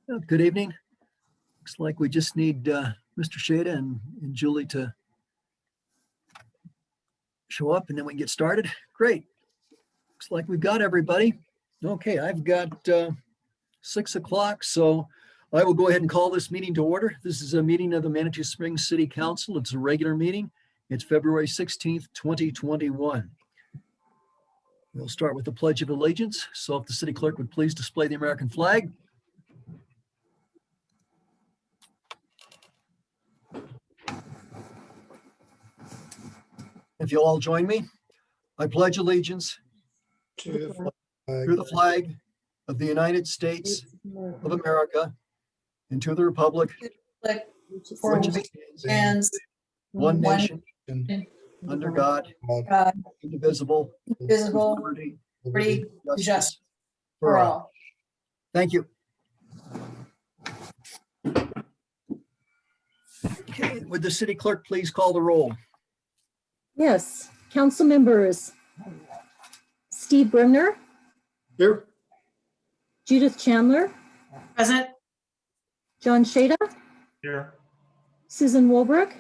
Good evening. Looks like we just need Mr. Shada and Julie to show up and then we can get started. Great. Looks like we've got everybody. Okay, I've got 6 o'clock, so I will go ahead and call this meeting to order. This is a meeting of the Manitou Springs City Council. It's a regular meeting. It's February 16th, 2021. We'll start with the Pledge of Allegiance. So if the city clerk would please display the American flag. If you'll all join me, I pledge allegiance to the flag of the United States of America and to the republic for which it stands, one nation, under God, indivisible, with liberty, and justice for all. Thank you. Okay, would the city clerk please call the roll? Yes, council members. Steve Brimner. Here. Judith Chandler. Present. John Shada. Here. Susan Wolbrook.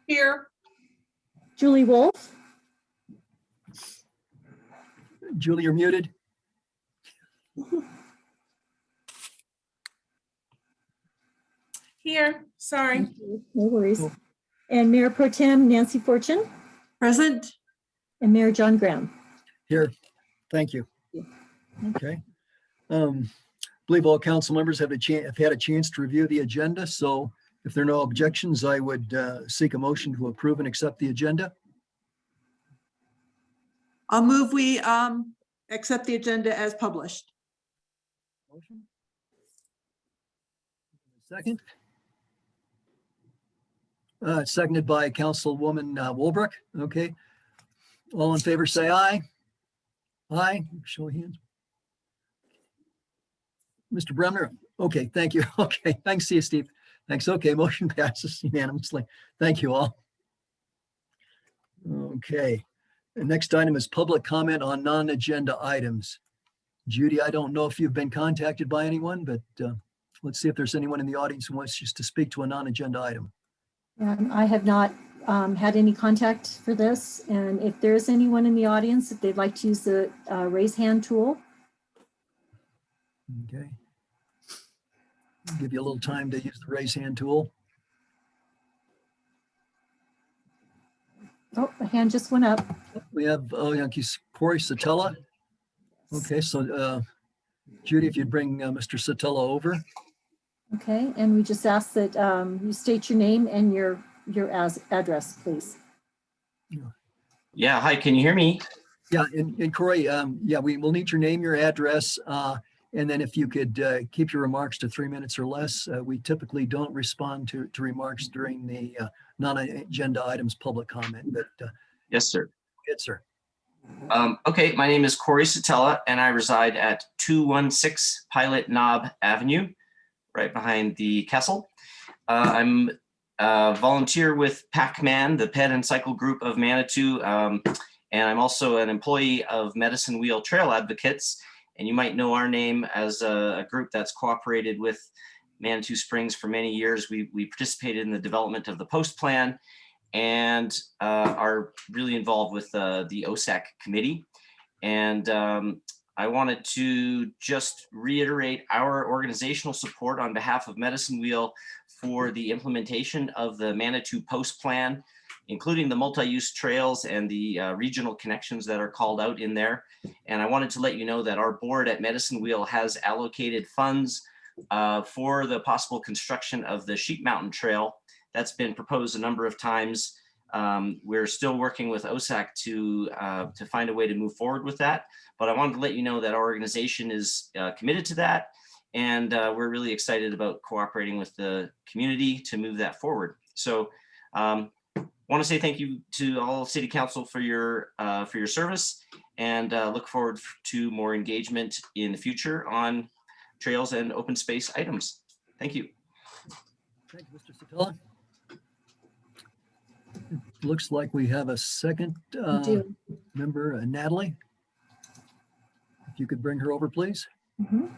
Here. Julie Wolf. Julie, you're muted. Here. Sorry. No worries. And Mayor Pro Tem Nancy Fortune. Present. And Mayor John Graham. Here. Thank you. Okay. Believe all council members have had a chance to review the agenda. So if there are no objections, I would seek a motion to approve and accept the agenda. I'll move we accept the agenda as published. Motion. Second. Seconded by Councilwoman Wolbrook. Okay. All in favor, say aye. Aye. Show of hands. Mr. Bremner. Okay, thank you. Okay, thanks. See you, Steve. Thanks. Okay, motion passes unanimously. Thank you all. Okay. The next item is public comment on non-agenda items. Judy, I don't know if you've been contacted by anyone, but let's see if there's anyone in the audience who wants just to speak to a non-agenda item. I have not had any contact for this. And if there's anyone in the audience, if they'd like to use the raise hand tool. Okay. I'll give you a little time to use the raise hand tool. Oh, the hand just went up. We have Corey Satella. Okay, so Judy, if you'd bring Mr. Satella over. Okay, and we just ask that you state your name and your address, please. Yeah, hi, can you hear me? Yeah, and Corey, yeah, we will need your name, your address, and then if you could keep your remarks to 3 minutes or less. We typically don't respond to remarks during the non-agenda items public comment, but Yes, sir. good, sir. Okay, my name is Corey Satella, and I reside at 216 Pilot Knob Avenue, right behind the Kessel. I'm a volunteer with Pac-Man, the Ped and Cycle Group of Manitou, and I'm also an employee of Medicine Wheel Trail Advocates. And you might know our name as a group that's cooperated with Manitou Springs for many years. We participated in the development of the post plan and are really involved with the OSAC committee. And I wanted to just reiterate our organizational support on behalf of Medicine Wheel for the implementation of the Manitou post plan, including the multi-use trails and the regional connections that are called out in there. And I wanted to let you know that our board at Medicine Wheel has allocated funds for the possible construction of the Sheep Mountain Trail. That's been proposed a number of times. We're still working with OSAC to find a way to move forward with that. But I wanted to let you know that our organization is committed to that. And we're really excited about cooperating with the community to move that forward. So I want to say thank you to all City Council for your service, and look forward to more engagement in the future on trails and open space items. Thank you. Thank you, Mr. Satella. It looks like we have a second member, Natalie. If you could bring her over, please. Mhm.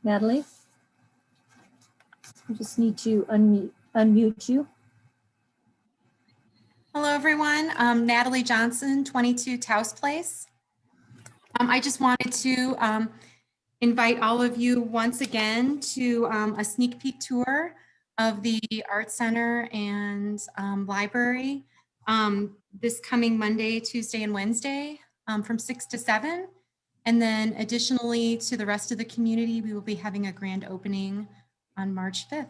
Natalie? You just need to unmute you. Hello, everyone. Natalie Johnson, 22 Taos Place. I just wanted to invite all of you once again to a sneak peek tour of the Art Center and library this coming Monday, Tuesday, and Wednesday from 6 to 7. And then additionally to the rest of the community, we will be having a grand opening on March 5th.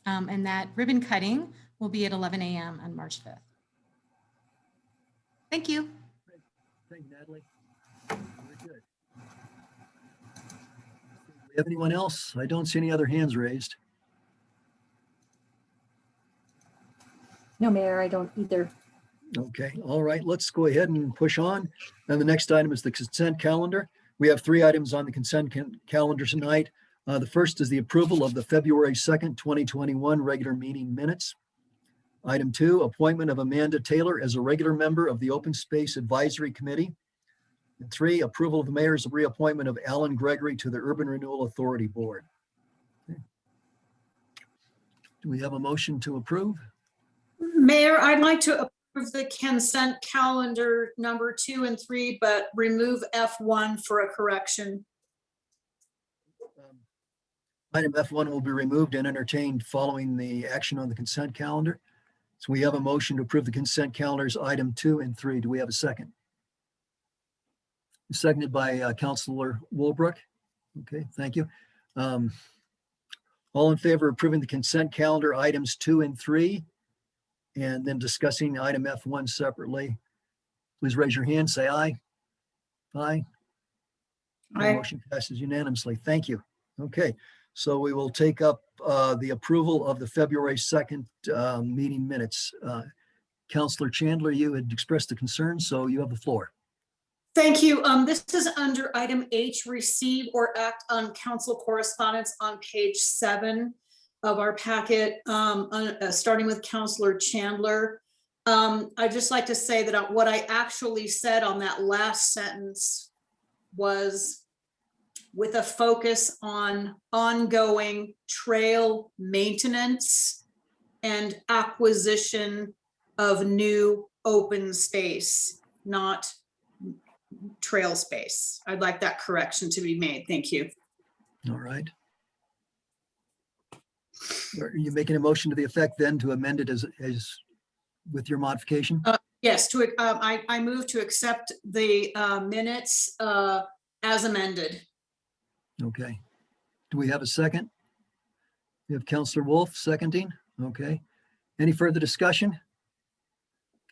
And that ribbon cutting will be at 11 a.m. on March 5th. Thank you. Thank you, Natalie. Very good. Do we have anyone else? I don't see any other hands raised. No, Mayor, I don't either. Okay, all right, let's go ahead and push on. And the next item is the consent calendar. We have 3 items on the consent calendar tonight. The first is the approval of the February 2nd, 2021 regular meeting minutes. Item 2, appointment of Amanda Taylor as a regular member of the Open Space Advisory Committee. And 3, approval of the mayor's reappointment of Alan Gregory to the Urban Renewal Authority Board. Okay. Do we have a motion to approve? Mayor, I'd like to approve the consent calendar number 2 and 3, but remove F1 for a correction. Item F1 will be removed and entertained following the action on the consent calendar. So we have a motion to approve the consent calendars, item 2 and 3. Do we have a second? Seconded by Councilor Wolbrook. Okay, thank you. All in favor of approving the consent calendar, items 2 and 3, and then discussing item F1 separately, please raise your hand, say aye. Aye. The Aye. motion passes unanimously. Thank you. Okay, so we will take up the approval of the February 2nd meeting minutes. Councilor Chandler, you had expressed a concern, so you have the floor. Thank you. This is under item H, receive or act on council correspondence on page 7 of our packet, starting with Councilor Chandler. I'd just like to say that what I actually said on that last sentence was with a focus on ongoing trail maintenance and acquisition of new open space, not trail space. I'd like that correction to be made. Thank you. All right. Are you making a motion to the effect then to amend it as with your modification? Yes, I move to accept the minutes as amended. Okay. Do we have a second? We have Councilor Wolf seconding. Okay. Any further discussion?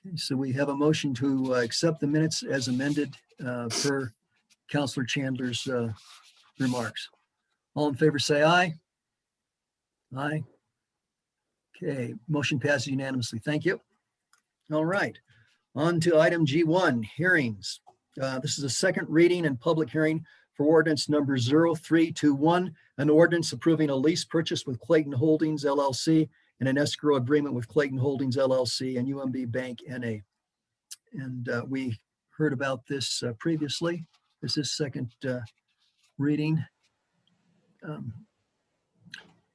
Okay, so we have a motion to accept the minutes as amended per Councilor Chandler's remarks. All in favor, say aye. Aye. Okay, motion passes unanimously. Thank you. All right, on to item G1, hearings. This is a second reading and public hearing for ordinance number 0321, an ordinance approving a lease purchase with Clayton Holdings LLC and an escrow agreement with Clayton Holdings LLC and UMB Bank NA. And we heard about this previously. This is second reading.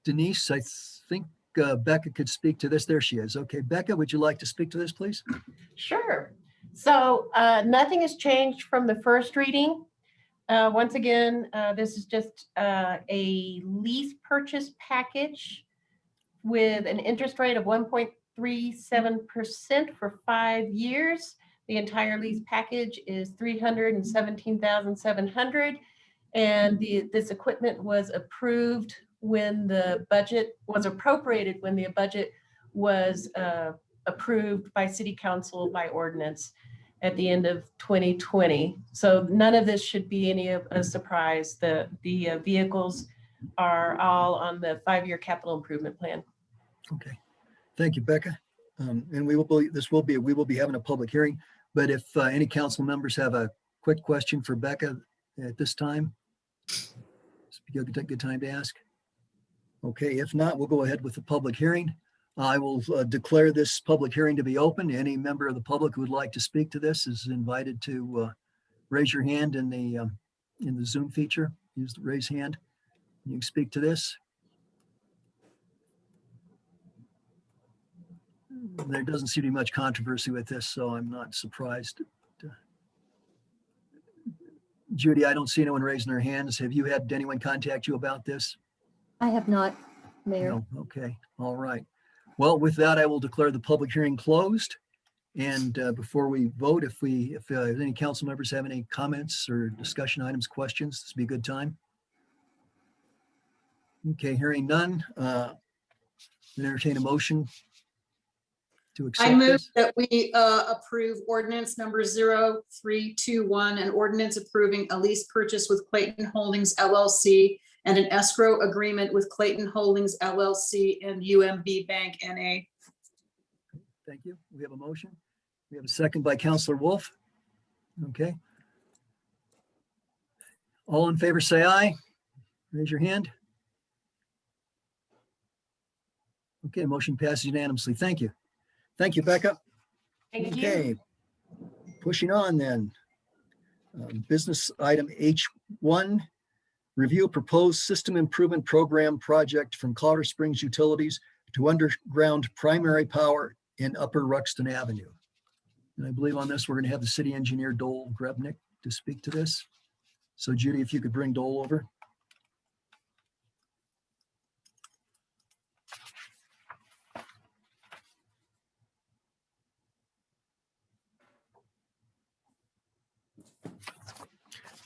Denise, I think Becca could speak to this. There she is. Okay, Becca, would you like to speak to this, please? Sure. So nothing has changed from the first reading. Once again, this is just a lease purchase package with an interest rate of 1.37% for 5 years. The entire lease package is $317,700, and this equipment was approved when the budget was appropriated, when the budget was approved by City Council by ordinance at the end of 2020. So none of this should be any of a surprise. The vehicles are all on the 5-year capital improvement plan. Okay, thank you, Becca. And we will be having a public hearing, but if any council members have a quick question for Becca at this time, it's a good time to ask. Okay, if not, we'll go ahead with the public hearing. I will declare this public hearing to be open. Any member of the public who would like to speak to this is invited to raise your hand in the Zoom feature. Use the raise hand. Can you speak to this? There doesn't seem to be much controversy with this, so I'm not surprised. Judy, I don't see anyone raising their hands. Have you had anyone contact you about this? I have not, Mayor. No, okay, all right. Well, with that, I will declare the public hearing closed. And before we vote, if any council members have any comments or discussion items, questions, this would be a good time. Okay, hearing none, entertain a motion to I accept move this. that we approve ordinance number 0321, an ordinance approving a lease purchase with Clayton Holdings LLC and an escrow agreement with Clayton Holdings LLC and UMB Bank NA. Thank you. We have a motion. We have a second by Councilor Wolf. Okay. All in favor, say aye. Raise your hand. Okay, motion passes unanimously. Thank you. Thank you, Becca. Thank you. Okay, pushing on then. Business item H1, review a proposed system improvement program project from Clotter Springs Utilities to underground primary power in Upper Ruxton Avenue. And I believe on this, we're going to have the city engineer Dole Grebnick to speak to this. So Judy, if you could bring Dole over.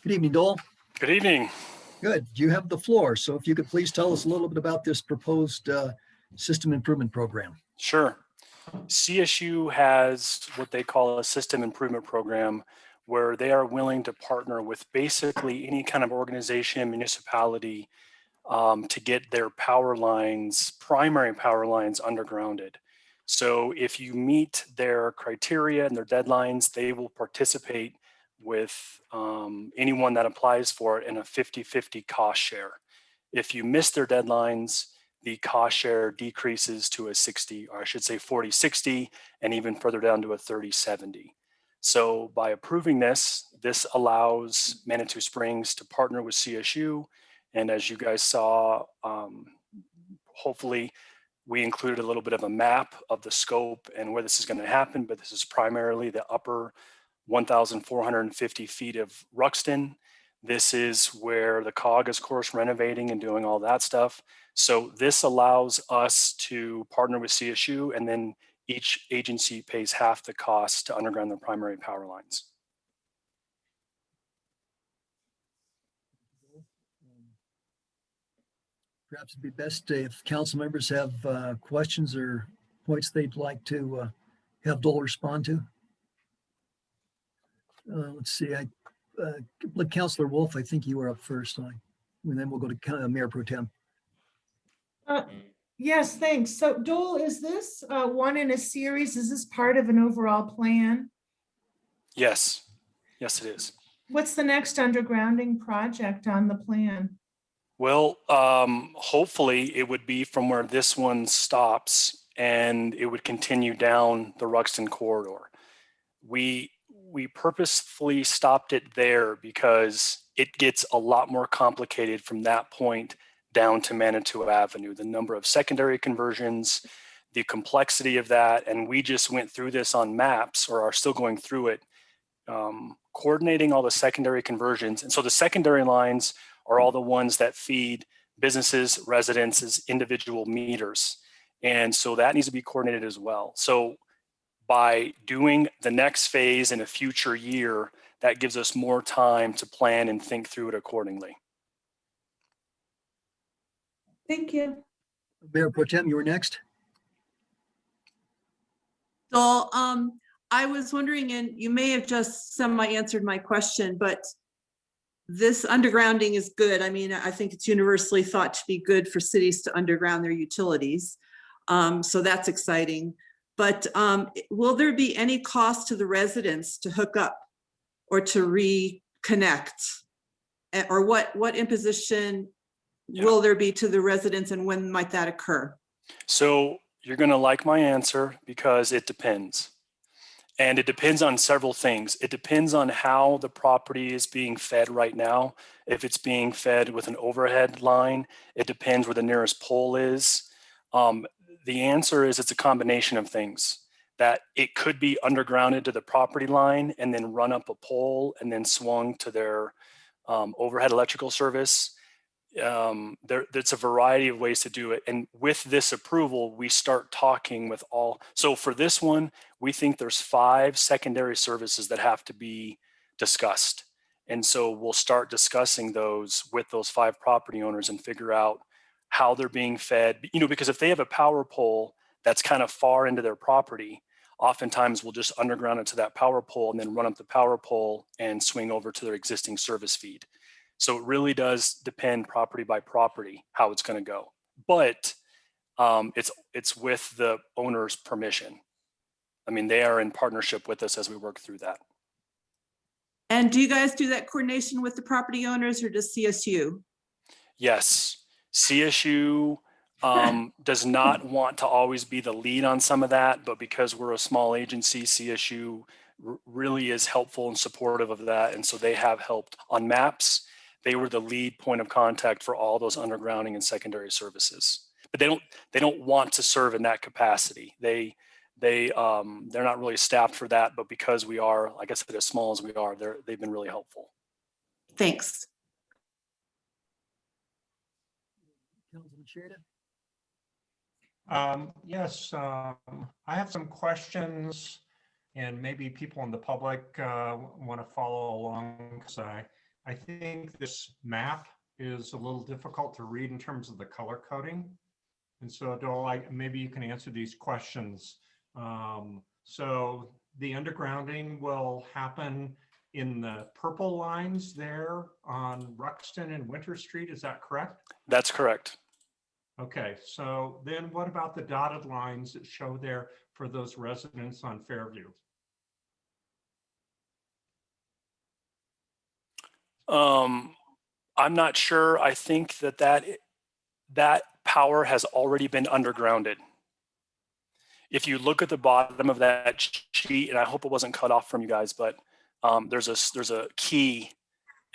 Good evening, Dole. Good evening. Good. You have the floor. So if you could please tell us a little bit about this proposed system improvement program. Sure. CSU has what they call a system improvement program where they are willing to partner with basically any kind of organization, municipality, to get their power lines, primary power lines undergrounded. So if you meet their criteria and their deadlines, they will participate with anyone that applies for it in a 50-50 cost share. If you miss their deadlines, the cost share decreases to a 60, or I should say 40-60, and even further down to a 30-70. So by approving this, this allows Manitou Springs to partner with CSU. And as you guys saw, hopefully we included a little bit of a map of the scope and where this is going to happen, but this is primarily the upper 1,450 feet of Ruxton. This is where the COG is, of course, renovating and doing all that stuff. So this allows us to partner with CSU, and then each agency pays half the cost to underground their primary power lines. Perhaps it'd be best if council members have questions or points they'd like to have Dole respond to. Let's see, Councilor Wolf, I think you were up first, and then we'll go to Mayor Pro Tem. Yes, thanks. So Dole, is this one in a series? Is this part of an overall plan? Yes, yes it is. What's the next undergrounding project on the plan? Well, hopefully it would be from where this one stops, and it would continue down the Ruxton corridor. We purposefully stopped it there because it gets a lot more complicated from that point down to Manitou Avenue, the number of secondary conversions, the complexity of that. And we just went through this on maps, or are still going through it, coordinating all the secondary conversions. And so the secondary lines are all the ones that feed businesses, residences, individual meters. And so that needs to be coordinated as well. So by doing the next phase in a future year, that gives us more time to plan and think through it accordingly. Thank you. Mayor Pro Tem, you were next. So I was wondering, and you may have just semi-answered my question, but this undergrounding is good. I mean, I think it's universally thought to be good for cities to underground their utilities. So that's exciting. But will there be any cost to the residents to hook up or to reconnect? Or what imposition will there be to the residents, and when might that occur? So you're going to like my answer because it depends. And it depends on several things. It depends on how the property is being fed right now. If it's being fed with an overhead line, it depends where the nearest pole is. The answer is it's a combination of things. That it could be undergrounded to the property line and then run up a pole and then swung to their overhead electrical service. There's a variety of ways to do it. And with this approval, we start talking with all. So for this one, we think there's 5 secondary services that have to be discussed. And so we'll start discussing those with those 5 property owners and figure out how they're being fed. You know, because if they have a power pole that's kind of far into their property, oftentimes we'll just underground it to that power pole and then run up the power pole and swing over to their existing service feed. So it really does depend property by property how it's going to go, but it's with the owner's permission. I mean, they are in partnership with us as we work through that. And do you guys do that coordination with the property owners or does CSU? Yes, CSU does not want to always be the lead on some of that, but because we're a small agency, CSU really is helpful and supportive of that. And so they have helped on maps. They were the lead point of contact for all those undergrounding and secondary services, but they don't want to serve in that capacity. They're not really staffed for that, but because we are, like I said, as small as we are, they've been really helpful. Thanks. Councilman Sheridan? Yes, I have some questions and maybe people in the public want to follow along because I think this map is a little difficult to read in terms of the color coding. And so Dole, maybe you can answer these questions. So the undergrounding will happen in the purple lines there on Ruxton and Winter Street, is that correct? That's correct. Okay, so then what about the dotted lines that show there for those residents on Fairview? I'm not sure. I think that power has already been undergrounded. If you look at the bottom of that sheet, and I hope it wasn't cut off from you guys, but there's a key,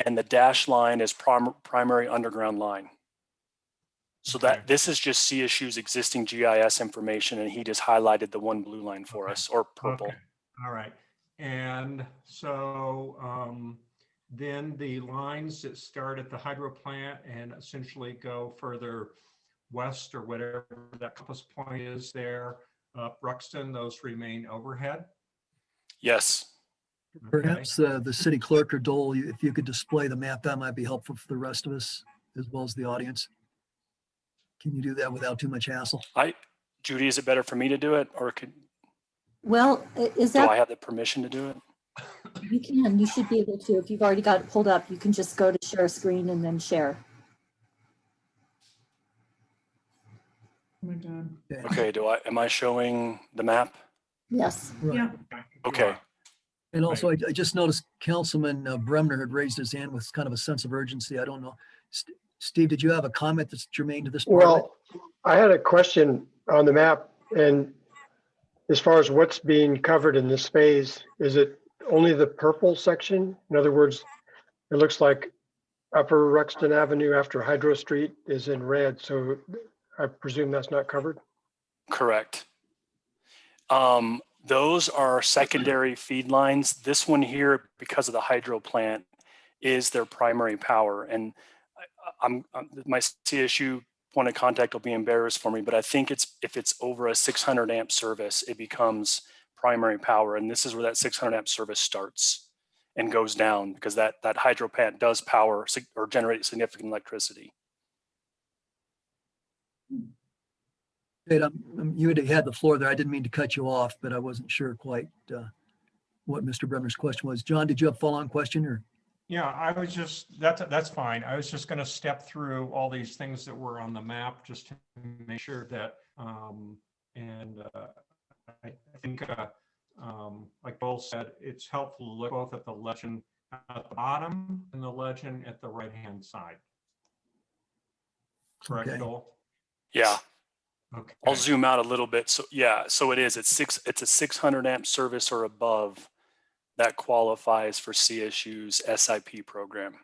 and the dash line is primary underground line. So Okay. that this is just CSU's existing GIS information, and he just highlighted the one blue line for us, or purple. Okay. All right. And so then the lines that start at the hydro plant and essentially go further west or whatever that compass point is there, Ruxton, those remain overhead? Yes. Perhaps the city clerk or Dole, if you could display the map, that might be helpful for the rest of us as well as the audience. Can you do that without too much hassle? Judy, is it better for me to do it, or Well, is do I that, have the permission to do it? you should be able to, if you've already got it pulled up, you can just go to share screen and then share. Oh my God. Okay, am I showing the map? Yes. Right. Yeah. Okay. And also, I just noticed Councilman Bremner had raised his hand with kind of a sense of urgency. I don't know. Steve, did you have a comment that's germane to this part of it? Well, I had a question on the map, and as far as what's being covered in this phase, is it only the purple section? In other words, it looks like Upper Ruxton Avenue after Hydro Street is in red, so I presume that's not covered? Correct. Those are secondary feed lines. This one here, because of the hydro plant, is their primary power. And my CSU point of contact will be embarrassed for me, but I think if it's over a 600 amp service, it becomes primary power. And this is where that 600 amp service starts and goes down, because that hydro plant does power or generate significant electricity. You had the floor there. I didn't mean to cut you off, but I wasn't sure quite what Mr. Bremner's question was. John, did you have a follow-on question or? Yeah, I was just, that's fine. I was just going to step through all these things that were on the map just to make sure that, I think, like Bill said, it's helpful to look both at the legend at the bottom and the legend at the right-hand side. Correct, Okay. Bill? Yeah. Okay. I'll zoom out a little bit. So yeah, so it's a 600 amp service or above that qualifies for CSU's SIP program.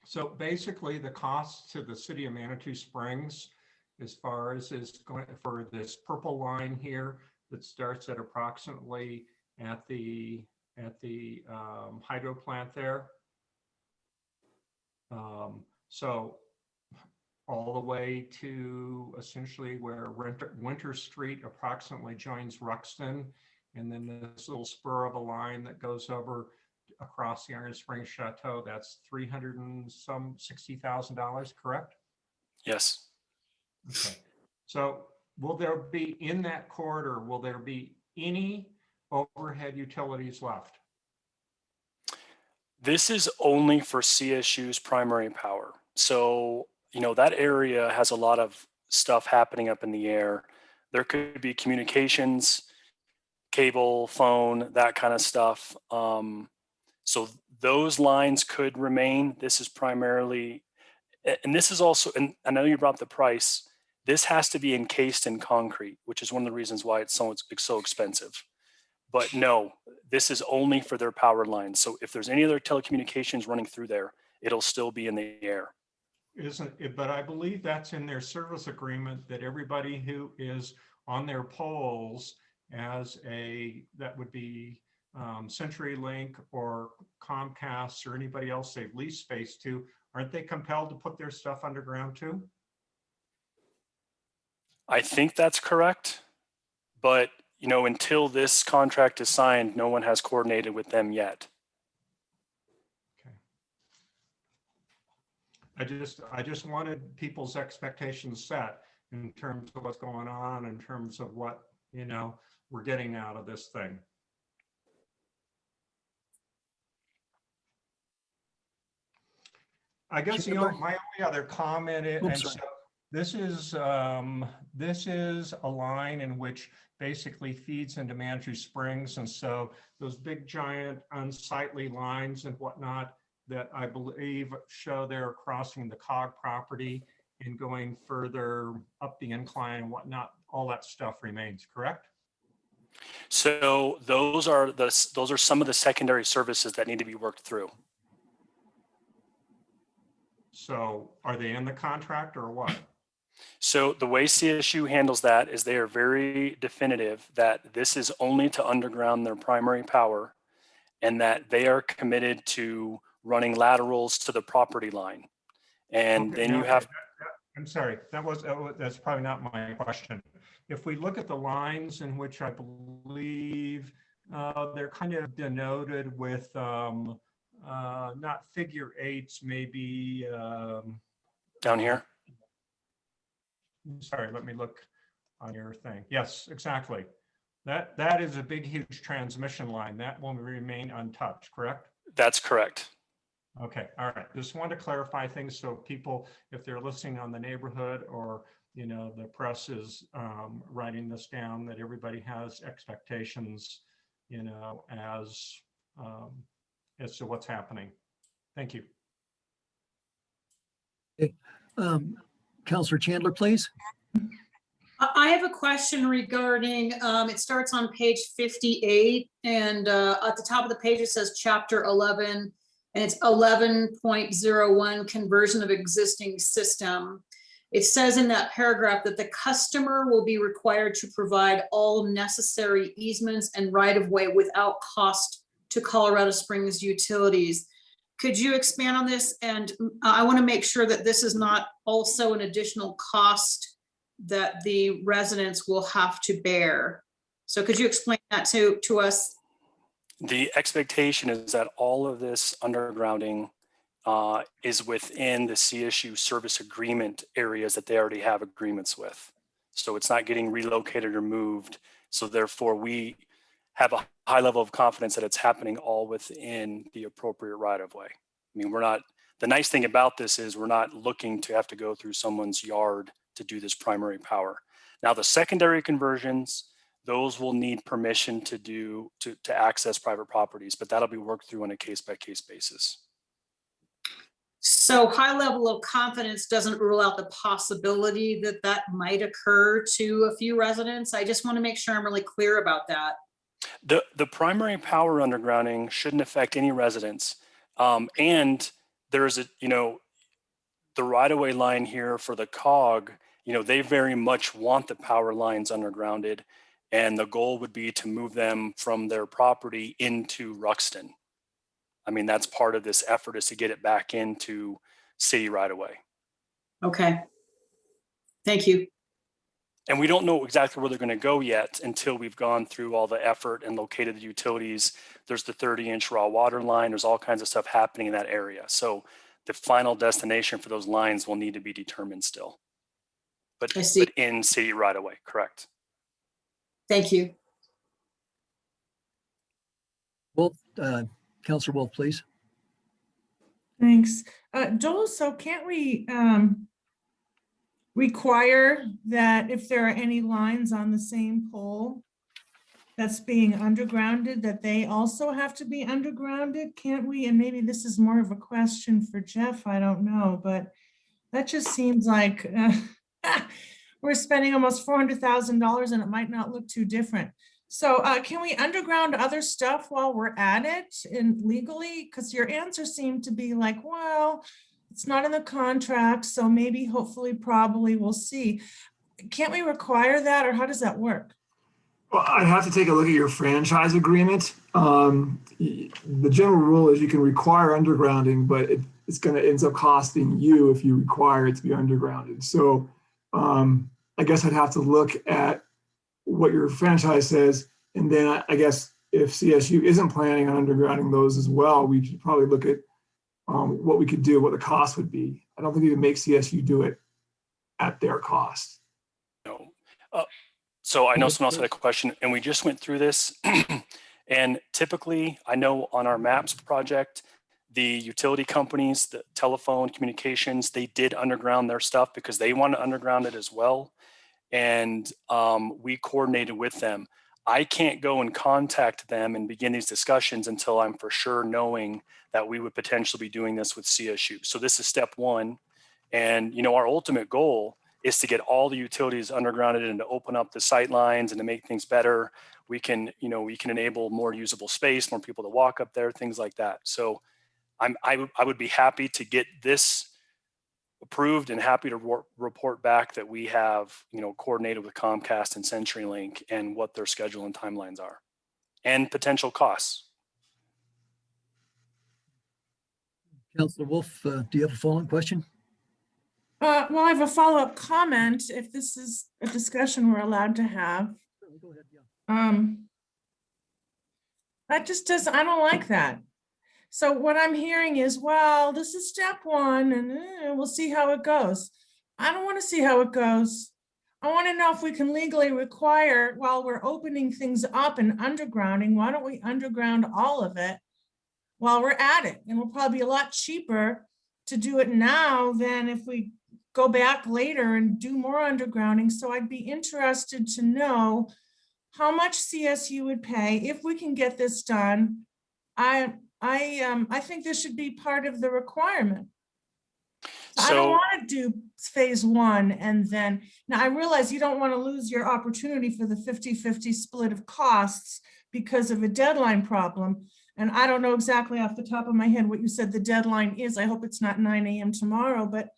So basically the cost to the city of Manitou Springs, as far as is going for this purple line here that starts at approximately at the hydro plant there. So all the way to essentially where Winter Street approximately joins Ruxton, and then this little spur of a line that goes over across the Iron Springs Chateau, that's $360,000, correct? Yes. Okay. So will there be, in that corridor, will there be any overhead utilities left? This is only for CSU's primary power. So, you know, that area has a lot of stuff happening up in the air. There could be communications, cable, phone, that kind of stuff. So those lines could remain. This is primarily, and this is also, and I know you brought up the price, this has to be encased in concrete, which is one of the reasons why it's so expensive. But no, this is only for their power lines. So if there's any other telecommunications running through there, it'll still be in the air. Isn't it? But I believe that's in their service agreement that everybody who is on their poles that would be CenturyLink or Comcast or anybody else they've leased space to, aren't they compelled to put their stuff underground too? I think that's correct, but you know, until this contract is signed, no one has coordinated with them yet. Okay. I just wanted people's expectations set in terms of what's going on, in terms of what, you know, we're getting out of this thing. I guess my only other comment is, and so this is a line in which basically feeds into Manitou Springs, and so those big giant unsightly lines and whatnot that I believe show they're crossing the COG property and going further up the incline and whatnot, all that stuff remains, correct? So those are some of the secondary services that need to be worked through. So are they in the contract or what? So the way CSU handles that is they are very definitive that this is only to underground their primary power and that they are committed to running laterals to the property line. And Okay, then you have... I'm sorry, that's probably not my question. If we look at the lines in which I believe they're kind of denoted with not figure eights, maybe down here. Sorry, let me look on your thing. Yes, exactly. That is a big, huge transmission line. That will remain untouched, correct? That's correct. Okay, all right. Just wanted to clarify things so people, if they're listening on the neighborhood or, you know, the press is writing this down, that everybody has expectations, you know, as to what's happening. Thank you. Okay. Counselor Chandler, please. I have a question regarding, it starts on page 58 and at the top of the page, it says chapter 11 and it's 11.01 conversion of existing system. It says in that paragraph that the customer will be required to provide all necessary easements and right-of-way without cost to Colorado Springs utilities. Could you expand on this? And I want to make sure that this is not also an additional cost that the residents will have to bear. So could you explain that to us? The expectation is that all of this undergrounding is within the CSU service agreement areas that they already have agreements with. So it's not getting relocated or moved. So therefore we have a high level of confidence that it's happening all within the appropriate right of way. I mean, the nice thing about this is we're not looking to have to go through someone's yard to do this primary power. Now the secondary conversions, those will need permission to access private properties, but that'll be worked through on a case-by-case basis. So high level of confidence doesn't rule out the possibility that that might occur to a few residents. I just want to make sure I'm really clear about that. The primary power undergrounding shouldn't affect any residents. And there's the right-of-way line here for the COG, they very much want the power lines undergrounded. And the goal would be to move them from their property into Ruxton. I mean, that's part of this effort, is to get it back into city right-of-way. Okay. Thank you. And we don't know exactly where they're going to go yet until we've gone through all the effort and located the utilities. There's the 30-inch raw water line. There's all kinds of stuff happening in that area. So the final destination for those lines will need to be determined still. But in city right-of-way, correct. Thank you. Wolf, Councilor Wolf, please. Thanks. Joel, so can't we require that if there are any lines on the same pole that's being undergrounded, that they also have to be undergrounded? Can't we? And maybe this is more of a question for Jeff, I don't know, but that just seems like we're spending almost $400,000 and it might not look too different. So can we underground other stuff while we're at it and legally? Because your answer seemed to be like, well, it's not in the contract, so maybe, hopefully, probably, we'll see. Can't we require that, or how does that work? Well, I'd have to take a look at your franchise agreement. The general rule is you can require undergrounding, but it's going to end up costing you if you require it to be undergrounded. So I guess I'd have to look at what your franchise says. And then I guess if CSU isn't planning on undergrounding those as well, we should probably look at what we could do, what the cost would be. I don't think you can make CSU do it at their cost. No. So I know someone else had a question, and we just went through this. And typically, I know on our MAPS project, the utility companies, the telephone communications, they did underground their stuff because they want to underground it as well. And we coordinated with them. I can't go and contact them and begin these discussions until I'm for sure knowing that we would potentially be doing this with CSU. So this is step one. And, our ultimate goal is to get all the utilities undergrounded and to open up the sight lines and to make things better. We can enable more usable space, more people to walk up there, things like that. So I would be happy to get this approved and happy to report back that we have, coordinated with Comcast and CenturyLink and what their schedule and timelines are and potential costs. Councilor Wolf, do you have a follow-up question? Well, I have a follow-up comment, if this is a discussion we're allowed to have. Go ahead, yeah. I don't like that. So what I'm hearing is, well, this is step one and we'll see how it goes. I don't want to see how it goes. I want to know if we can legally require, while we're opening things up and undergrounding, why don't we underground all of it while we're at it? And it'll probably be a lot cheaper to do it now than if we go back later and do more undergrounding. So I'd be interested to know how much CSU would pay if we can get this done. I think this should be part of the requirement. I don't want to do phase one and then, now I realize you don't want to lose your opportunity for the 50-50 split of costs because of a deadline problem. And I don't know exactly off the top of my head what you said the deadline is. I hope it's not 9 a.m. tomorrow, but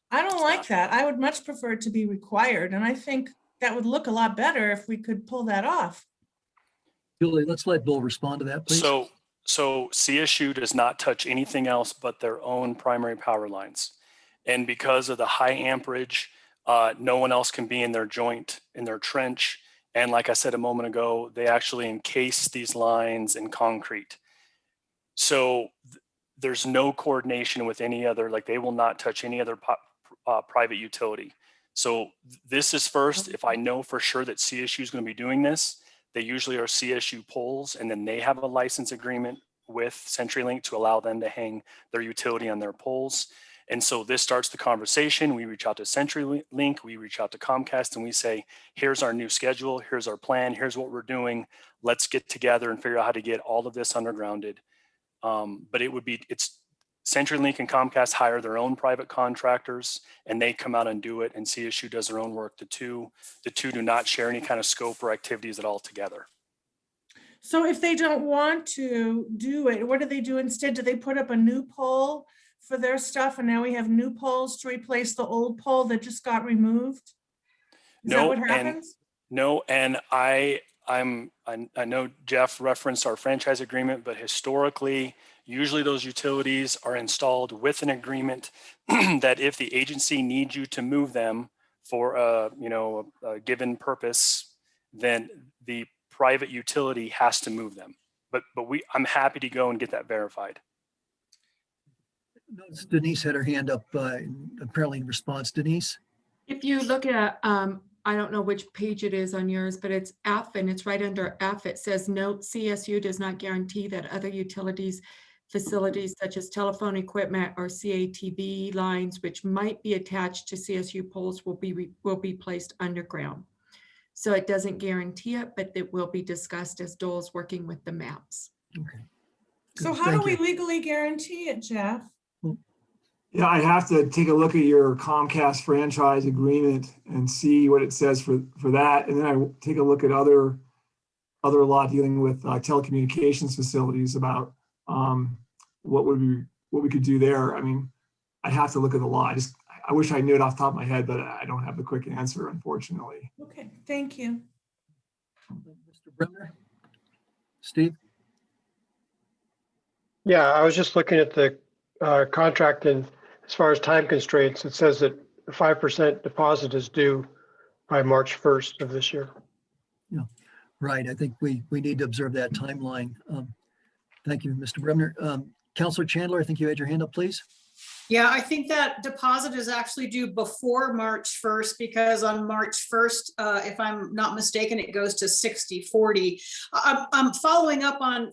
I don't like that. I would much prefer it to be required. And I think that would look a lot better if we could pull that off. Julie, let's let Bill respond to that, please. So CSU does not touch anything else but their own primary power lines. And because of the high amperage, no one else can be in their joint, in their trench. And like I said a moment ago, they actually encase these lines in concrete. So there's no coordination with any other, like they will not touch any other private utility. So this is first. If I know for sure that CSU is going to be doing this, they usually are CSU poles, and then they have a license agreement with CenturyLink to allow them to hang their utility on their poles. And so this starts the conversation. We reach out to CenturyLink, we reach out to Comcast, and we say, here's our new schedule, here's our plan, here's what we're doing. Let's get together and figure out how to get all of this undergrounded. But it's CenturyLink and Comcast hire their own private contractors and they come out and do it, and CSU does their own work. The two do not share any kind of scope or activities at all together. So if they don't want to do it, what do they do instead? Do they put up a new pole for their stuff and now we have new poles to replace the old pole that just got removed? Is that what happens? No, and I know Jeff referenced our franchise agreement, but historically, usually those utilities are installed with an agreement that if the agency needs you to move them for a given purpose, then the private utility has to move them. But I'm happy to go and get that verified. Notice Denise had her hand up, apparently in response. Denise? If you look at, I don't know which page it is on yours, but it's F and it's right under F. It says, note, CSU does not guarantee that other utilities facilities such as telephone equipment or CATV lines, which might be attached to CSU poles, will be placed underground. So it doesn't guarantee it, but it will be discussed as Dole's working with the maps. Okay. So Good, how do thank we you. legally guarantee it, Jeff? Yeah, I have to take a look at your Comcast franchise agreement and see what it says for that. And then I take a look at other law dealing with telecommunications facilities about what we could do there. I mean, I'd have to look at the law. I wish I knew it off the top of my head, but I don't have the quick answer, unfortunately. Okay, thank you. Mr. Bremner? Steve? Yeah, I was just looking at the contract, and as far as time constraints, it says that the 5% deposit is due by March 1st of this year. Yeah, right. I think we need to observe that timeline. Thank you, Mr. Bremner. Counselor Chandler, I think you had your hand up, please. Yeah, I think that deposit is actually due before March 1st, because on March 1st, if I'm not mistaken, it goes to 60/40. I'm following up on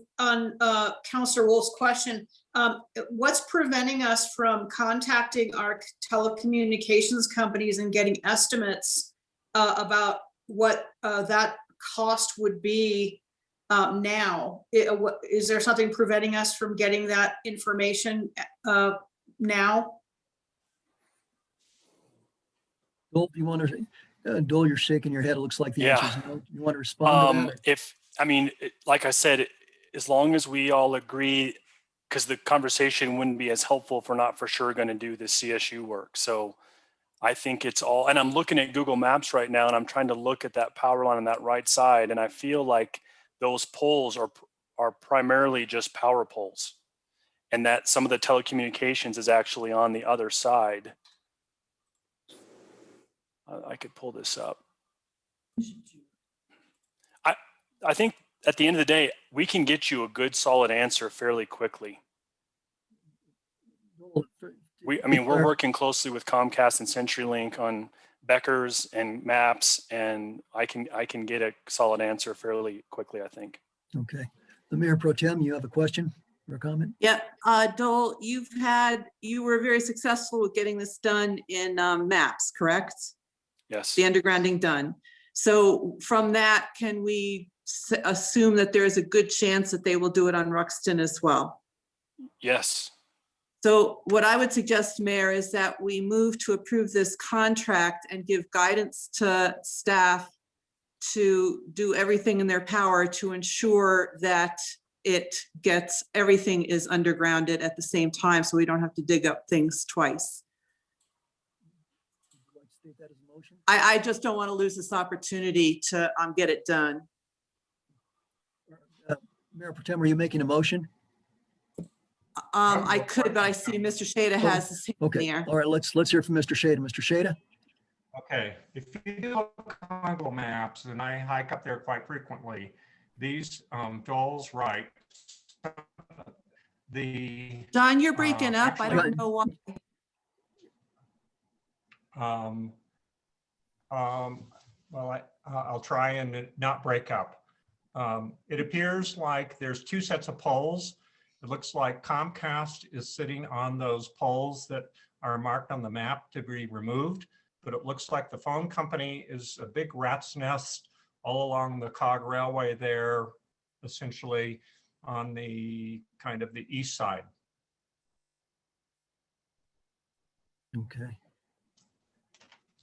Counselor Wolf's question. What's preventing us from contacting our telecommunications companies and getting estimates about what that cost would be now? Is there something preventing us from getting that information now? Dole, you want to, Dole, you're shaking your head. It looks like the answer is no. You want to respond to that? Like I said, as long as we all agree, because the conversation wouldn't be as helpful if we're not for sure going to do the CSU work. So I think it's all, and I'm looking at Google Maps right now and I'm trying to look at that power line on that right side. And I feel like those poles are primarily just power poles, and that some of the telecommunications is actually on the other side. I could pull this up. I think at the end of the day, we can get you a good solid answer fairly quickly. We're working closely with Comcast and CenturyLink on Becker's and maps, and I can get a solid answer fairly quickly, I think. Okay. The Mayor Pro Tem, you have a question or a comment? Yeah, Dole, you were very successful with getting this done in maps, correct? Yes. The undergrounding done. So from that, can we assume that there is a good chance that they will do it on Ruxton as well? Yes. So what I would suggest, Mayor, is that we move to approve this contract and give guidance to staff to do everything in their power to ensure that everything is undergrounded at the same time, so we don't have to dig up things twice. Would you like to state that as a motion? I just don't want to lose this opportunity to get it done. Mayor Pro Tem, are you making a motion? I could, but I see Mr. Shada has his hand in the Okay. air. All right. Let's hear from Mr. Shada. Mr. Shada? Okay, if you do look on Google Maps, and I hike up there quite frequently, these Dole's right. John, you're breaking up. I don't know why. Well, I'll try and not break up. It appears like there's two sets of poles. It looks like Comcast is sitting on those poles that are marked on the map to be removed, but it looks like the phone company is a big rat's nest all along the cog railway there, essentially on the kind of the east side. Okay.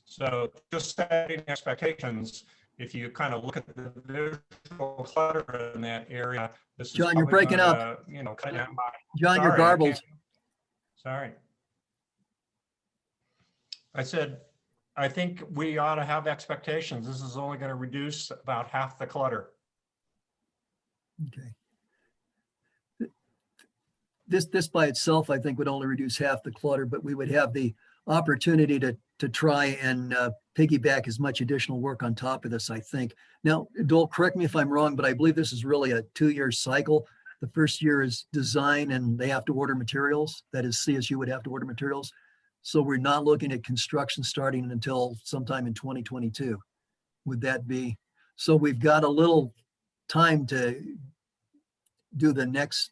So just setting expectations, if you kind of look at the visual clutter in that area, this is John, you're probably breaking up. gonna, you know, cut down by. John, you're Sorry, I garbled. can't- Sorry. I said, I think we ought to have expectations. This is only going to reduce about half the clutter. Okay. This by itself, I think, would only reduce half the clutter, but we would have the opportunity to try and piggyback as much additional work on top of this, I think. Now, Dole, correct me if I'm wrong, but I believe this is really a 2-year cycle. The first year is design and they have to order materials. That is, CSU would have to order materials. So we're not looking at construction starting until sometime in 2022. Would that be? So we've got a little time to do the next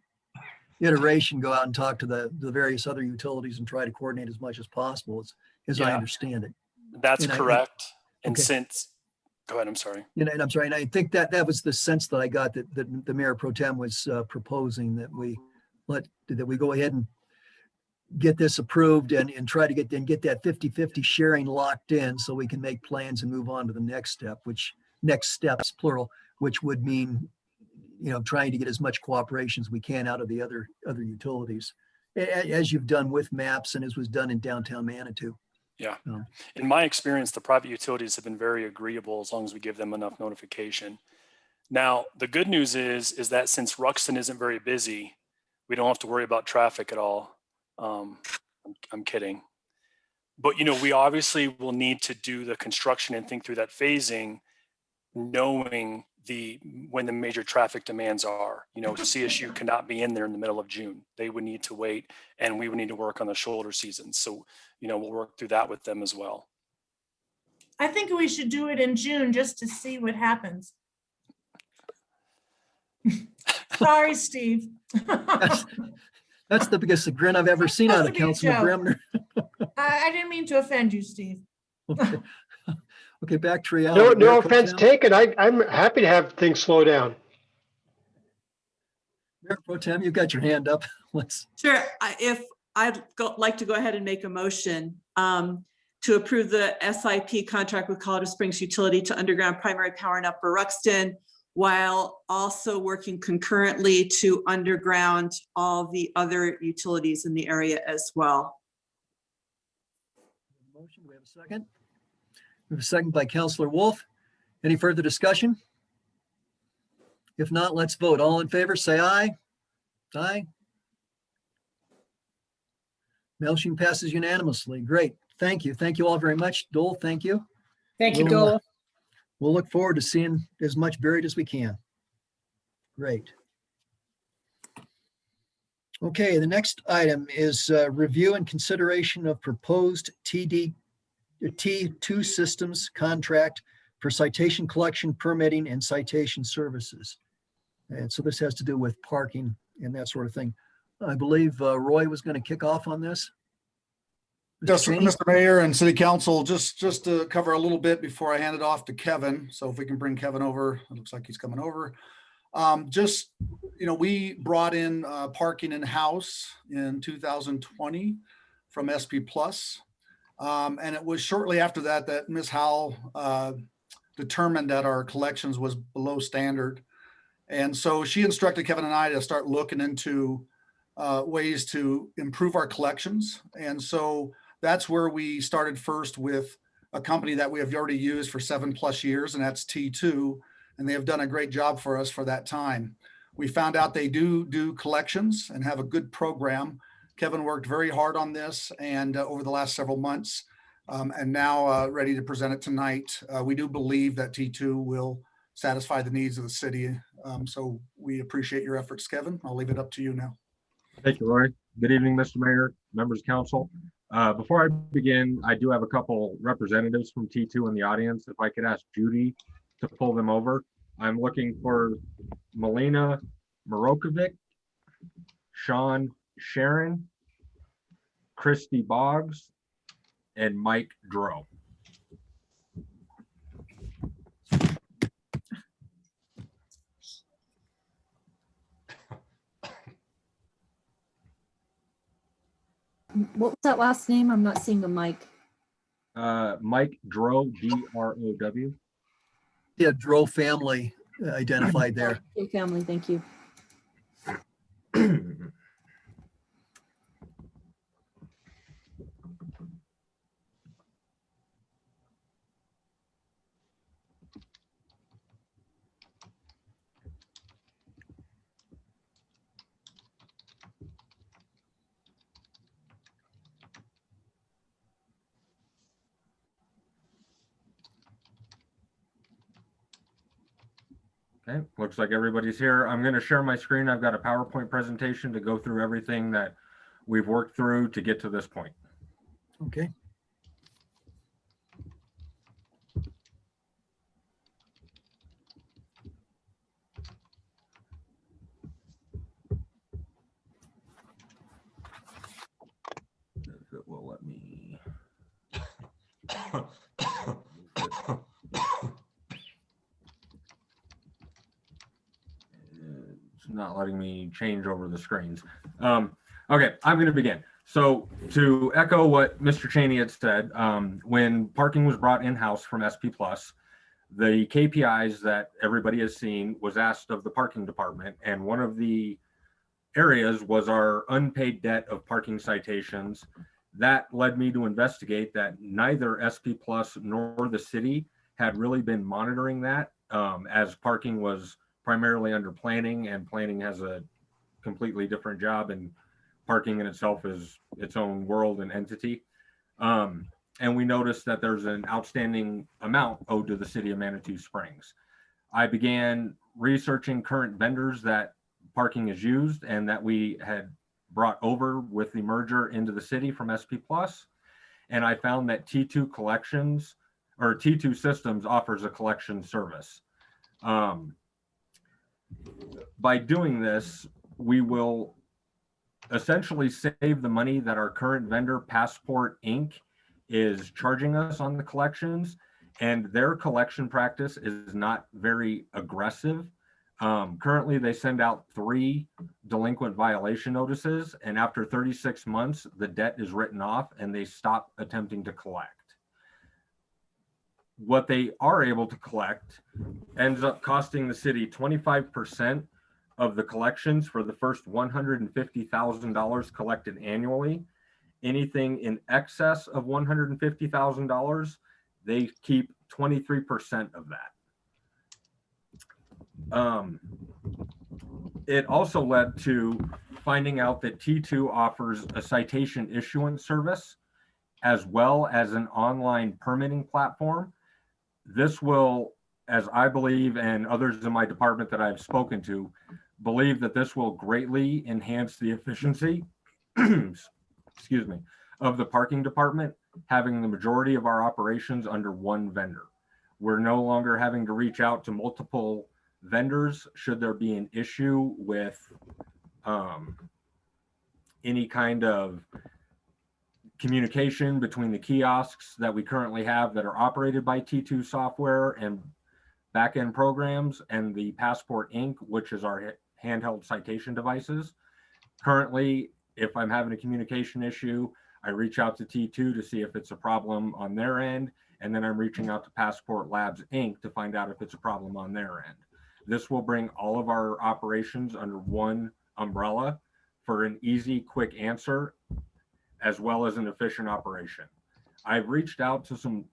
iteration, go out and talk to the various other utilities and try to coordinate as much as possible, as I Yeah. understand it. That's And correct. And okay. since, go ahead, I'm sorry. And I'm sorry, and I think that was the sense that I got that the Mayor Pro Tem was proposing, that we go ahead and get this approved and try to get that 50-50 sharing locked in so we can make plans and move on to the next step, next steps, plural, which would mean, trying to get as much cooperation as we can out of the other utilities, as you've done with MAPS and as was done in downtown Manitou. Yeah. In my experience, the private utilities have been very agreeable as long as we give them enough notification. Now, the good news is that since Ruxton isn't very busy, we don't have to worry about traffic at all. I'm kidding. But, we obviously will need to do the construction and think through that phasing, knowing when the major traffic demands are. CSU cannot be in there in the middle of June. They would need to wait, and we would need to work on the shoulder season. So, we'll work through that with them as well. I think we should do it in June just to see what happens. Sorry, Steve. That's the biggest grin I've ever seen out of Councilman Bremner. I didn't mean to offend you, Steve. Okay, back to reality. No offense taken. I'm happy to have things slow down. Mayor Pro Tem, you've got your hand up. Sure. I'd like to go ahead and make a motion to approve the SIP contract with Colorado Springs Utility to underground primary power and Upper Ruxton, while also working concurrently to underground all the other utilities in the area as well. Motion. We have a second. We have a second by Councilor Wolf. Any further discussion? If not, let's vote. All in favor, say aye. Aye. Motion passes unanimously. Great. Thank you. Thank you all very much. Dole, thank you. Thank you, Dole. We'll look forward to seeing as much buried as we can. Great. Okay, the next item is review and consideration of proposed T2 systems contract for citation collection, permitting, and citation services. And so this has to do with parking and that sort of thing. I believe Roy was going to kick off on this. Yes, Mr. Mayor and City Council, just to cover a little bit before I hand it off to Kevin. So if we can bring Kevin over, it looks like he's coming over. We brought in parking in-house in 2020 from SP Plus. And it was shortly after that Ms. Howell determined that our collections was below standard. And so she instructed Kevin and I to start looking into ways to improve our collections. And so that's where we started first with a company that we have already used for 7+ years, and that's T2. And they have done a great job for us for that time. We found out they do collections and have a good program. Kevin worked very hard on this and over the last several months, and now ready to present it tonight. We do believe that T2 will satisfy the needs of the city. So we appreciate your efforts, Kevin. I'll leave it up to you now. Thank you, Roy. Good evening, Mr. Mayor, members of council. Before I begin, I do have a couple representatives from T2 in the audience. If I could ask Judy to pull them over. I'm looking for Melina Morokovic, Sean Sharon, Christy Boggs, and Mike Dro. What was that last name? I'm not seeing the mic. Mike Drow, D-R-O-W. Yeah, Drow family identified there. Oh, family, thank you. Okay, looks like everybody's here. I'm going to share my screen. I've got a PowerPoint presentation to go through everything that we've worked through to get to this point. Okay. If it will let me. It's not letting me change over the screens. Okay, I'm going to begin. So to echo what Mr. Cheney had said, when parking was brought in-house from SP Plus, the KPIs that everybody has seen was asked of the parking department, and one of the areas was our unpaid debt of parking citations. That led me to investigate that neither SP Plus nor the city had really been monitoring that, as parking was primarily under planning, and planning has a completely different job, and parking in itself is its own world and entity. And we noticed that there's an outstanding amount owed to the city of Manitou Springs. I began researching current vendors that parking is used and that we had brought over with the merger into the city from SP Plus. And I found that T2 Collections or T2 Systems offers a collection service. By doing this, we will essentially save the money that our current vendor, Passport Inc., is charging us on the collections, and their collection practice is not very aggressive. Currently, they send out 3 delinquent violation notices, and after 36 months, the debt is written off and they stop attempting to collect. What they are able to collect ends up costing the city 25% of the collections for the first $150,000 collected annually. Anything in excess of $150,000, they keep 23% of that. It also led to finding out that T2 offers a citation issuance service as well as an online permitting platform. This will, as I believe, and others in my department that I've spoken to, believe that this will greatly enhance the efficiency excuse me, of the parking department, having the majority of our operations under one vendor. We're no longer having to reach out to multiple vendors should there be an issue with any kind of communication between the kiosks that we currently have that are operated by T2 software and backend programs, and the Passport Inc., which is our handheld citation devices. Currently, if I'm having a communication issue, I reach out to T2 to see if it's a problem on their end, and then I'm reaching out to Passport Labs Inc. to find out if it's a problem on their end. This will bring all of our operations under one umbrella for an easy, quick answer, as well as an efficient operation. I've reached out to some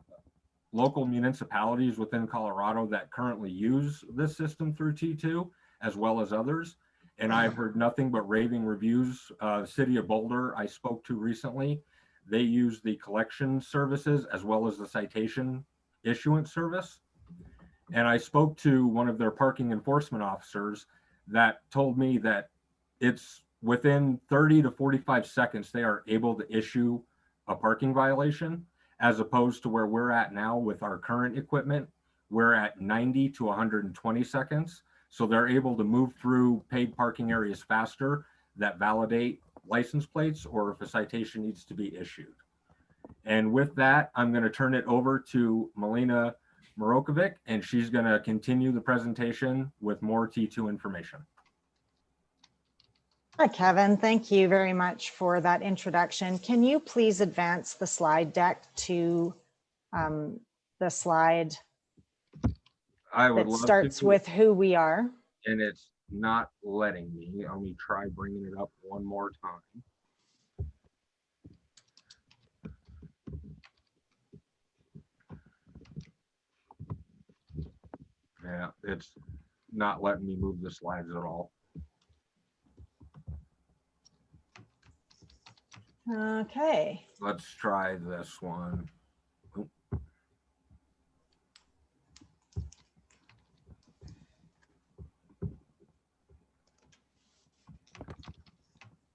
local municipalities within Colorado that currently use this system through T2, as well as others. And I've heard nothing but raving reviews. The city of Boulder, I spoke to recently, they use the collection services as well as the citation issuance service. And I spoke to one of their parking enforcement officers that told me that it's within 30 to 45 seconds, they are able to issue a parking violation, as opposed to where we're at now with our current equipment. We're at 90 to 120 seconds. So they're able to move through paid parking areas faster that validate license plates or if a citation needs to be issued. And with that, I'm going to turn it over to Melina Morokovic, and she's going to continue the presentation with more T2 information. Hi, Kevin. Thank you very much for that introduction. Can you please advance the slide deck to the slide I would that love starts to, with who we are? and it's not letting me. Let me try bringing it up one more time. Yeah, it's not letting me move the slides at all. Okay. Let's try this one.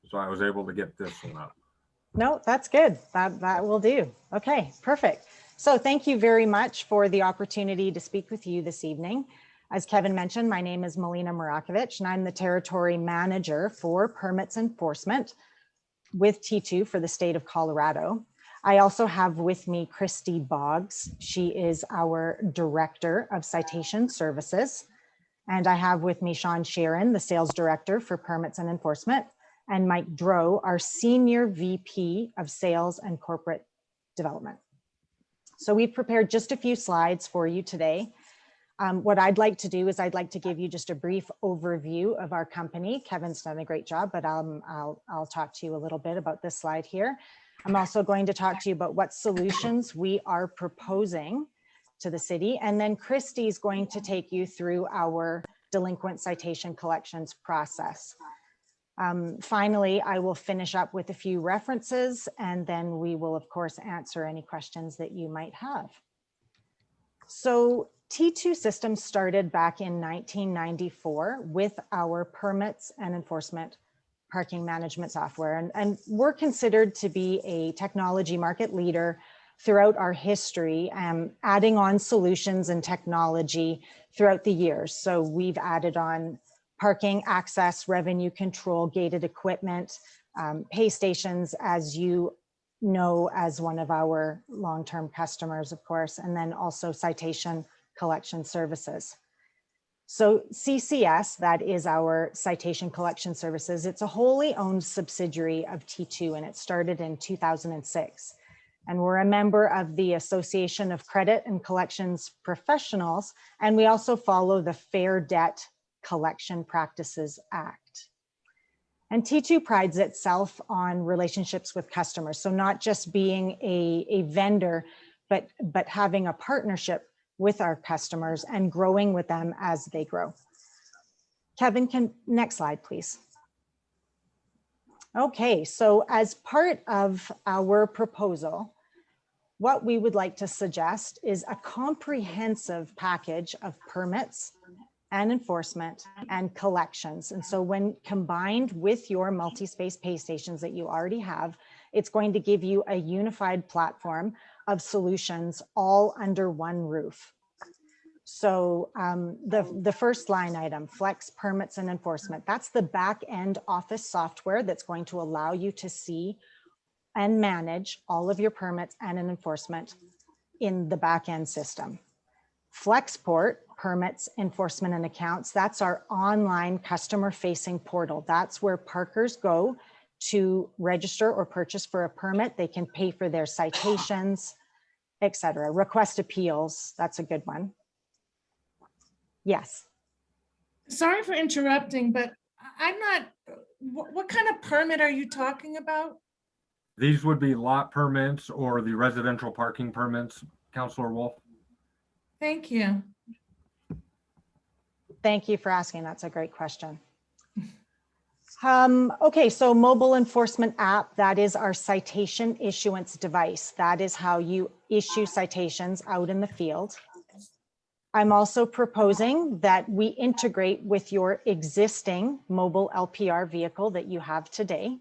So I was able to get this one up. No, that's good. That will do. Okay, perfect. So thank you very much for the opportunity to speak with you this evening. As Kevin mentioned, my name is Melina Marakovich, and I'm the Territory Manager for Permits Enforcement with T2 for the state of Colorado. I also have with me Christy Boggs. She is our Director of Citation Services. And I have with me Sean Sharon, the Sales Director for Permits and Enforcement, and Mike Drow, our Senior VP of Sales and Corporate Development. So we've prepared just a few slides for you today. What I'd like to do is I'd like to give you just a brief overview of our company. Kevin's done a great job, but I'll talk to you a little bit about this slide here. I'm also going to talk to you about what solutions we are proposing to the city. And then Christy's going to take you through our delinquent citation collections process. Finally, I will finish up with a few references, and then we will, of course, answer any questions that you might have. So T2 system started back in 1994 with our permits and enforcement parking management software. And we're considered to be a technology market leader throughout our history, adding on solutions and technology throughout the years. So we've added on parking access, revenue control, gated equipment, pay stations, as you know, as one of our long-term customers, of course, and then also citation collection services. So CCS, that is our citation collection services. It's a wholly owned subsidiary of T2, and it started in 2006. And we're a member of the Association of Credit and Collections Professionals, and we also follow the Fair Debt Collection Practices Act. And T2 prides itself on relationships with customers. So not just being a vendor, but having a partnership with our customers and growing with them as they grow. Kevin, next slide, please. Okay, so as part of our proposal, what we would like to suggest is a comprehensive package of permits and enforcement and collections. And so when combined with your multi-space pay stations that you already have, it's going to give you a unified platform of solutions all under one roof. So the first line item, Flex Permits and Enforcement, that's the back end office software that's going to allow you to see and manage all of your permits and an enforcement in the back end system. Flexport, Permits, Enforcement and Accounts, that's our online customer facing portal. That's where parkers go to register or purchase for a permit. They can pay for their citations, etc. Request appeals, that's a good one. Yes. Sorry for interrupting, but I'm not, what kind of permit are you talking about? These would be lot permits or the residential parking permits, Councilor Wolf. Thank you. Thank you for asking. That's a great question. Okay, so mobile enforcement app, that is our citation issuance device. That is how you issue citations out in the field. I'm also proposing that we integrate with your existing mobile LPR vehicle that you have today.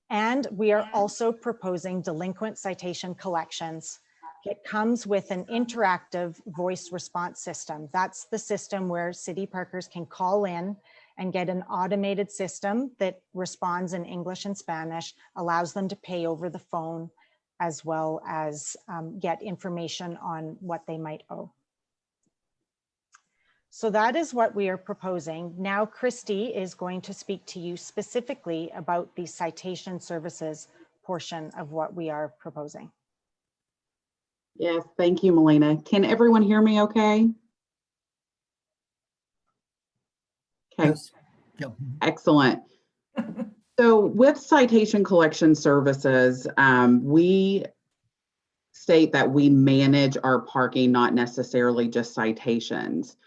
And we are also proposing delinquent citation collections. It comes with an interactive voice response system. That's the system where city parkers can call in and get an automated system that responds in English and Spanish, allows them to pay over the phone, as well as get information on what they might owe. So that is what we are proposing. Now, Christy is going to speak to you specifically about the citation services portion of what we are proposing. Yes, thank you, Melina. Can everyone hear me okay? Okay, Yes. Yep. excellent. So with citation collection services, we state that we manage our parking, not necessarily just citations.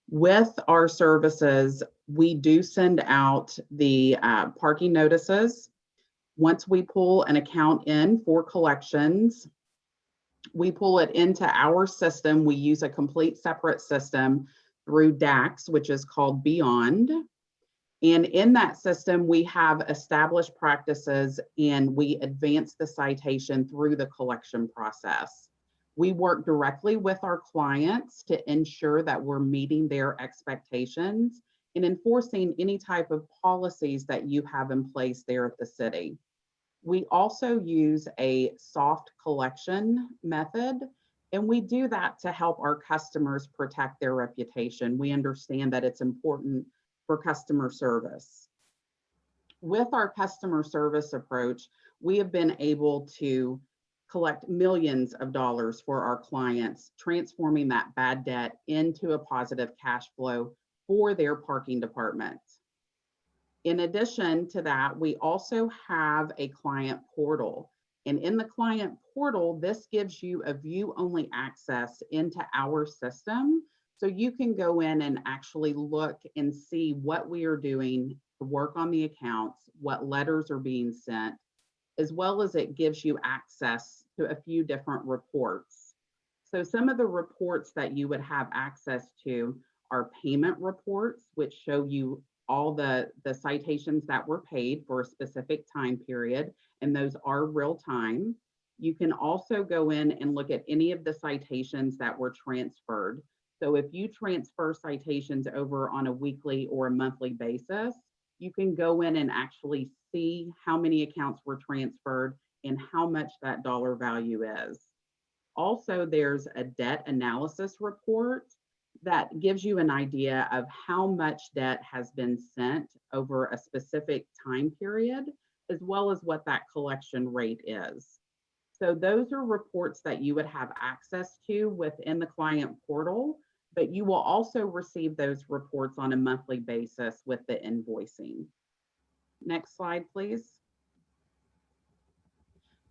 With our services, we do send out the parking notices. Once we pull an account in for collections, we pull it into our system. We use a complete separate system through DAX, which is called Beyond. And in that system, we have established practices and we advance the citation through the collection process. We work directly with our clients to ensure that we're meeting their expectations and enforcing any type of policies that you have in place there at the city. We also use a soft collection method, and we do that to help our customers protect their reputation. We understand that it's important for customer service. With our customer service approach, we have been able to collect millions of dollars for our clients, transforming that bad debt into a positive cash flow for their parking departments. In addition to that, we also have a client portal. And in the client portal, this gives you a view-only access into our system. So you can go in and actually look and see what we are doing to work on the accounts, what letters are being sent, as well as it gives you access to a few different reports. So some of the reports that you would have access to are payment reports, which show you all the citations that were paid for a specific time period, and those are real time. You can also go in and look at any of the citations that were transferred. So if you transfer citations over on a weekly or a monthly basis, you can go in and actually see how many accounts were transferred and how much that dollar value is. Also, there's a debt analysis report that gives you an idea of how much debt has been sent over a specific time period, as well as what that collection rate is. So those are reports that you would have access to within the client portal, but you will also receive those reports on a monthly basis with the invoicing. Next slide, please.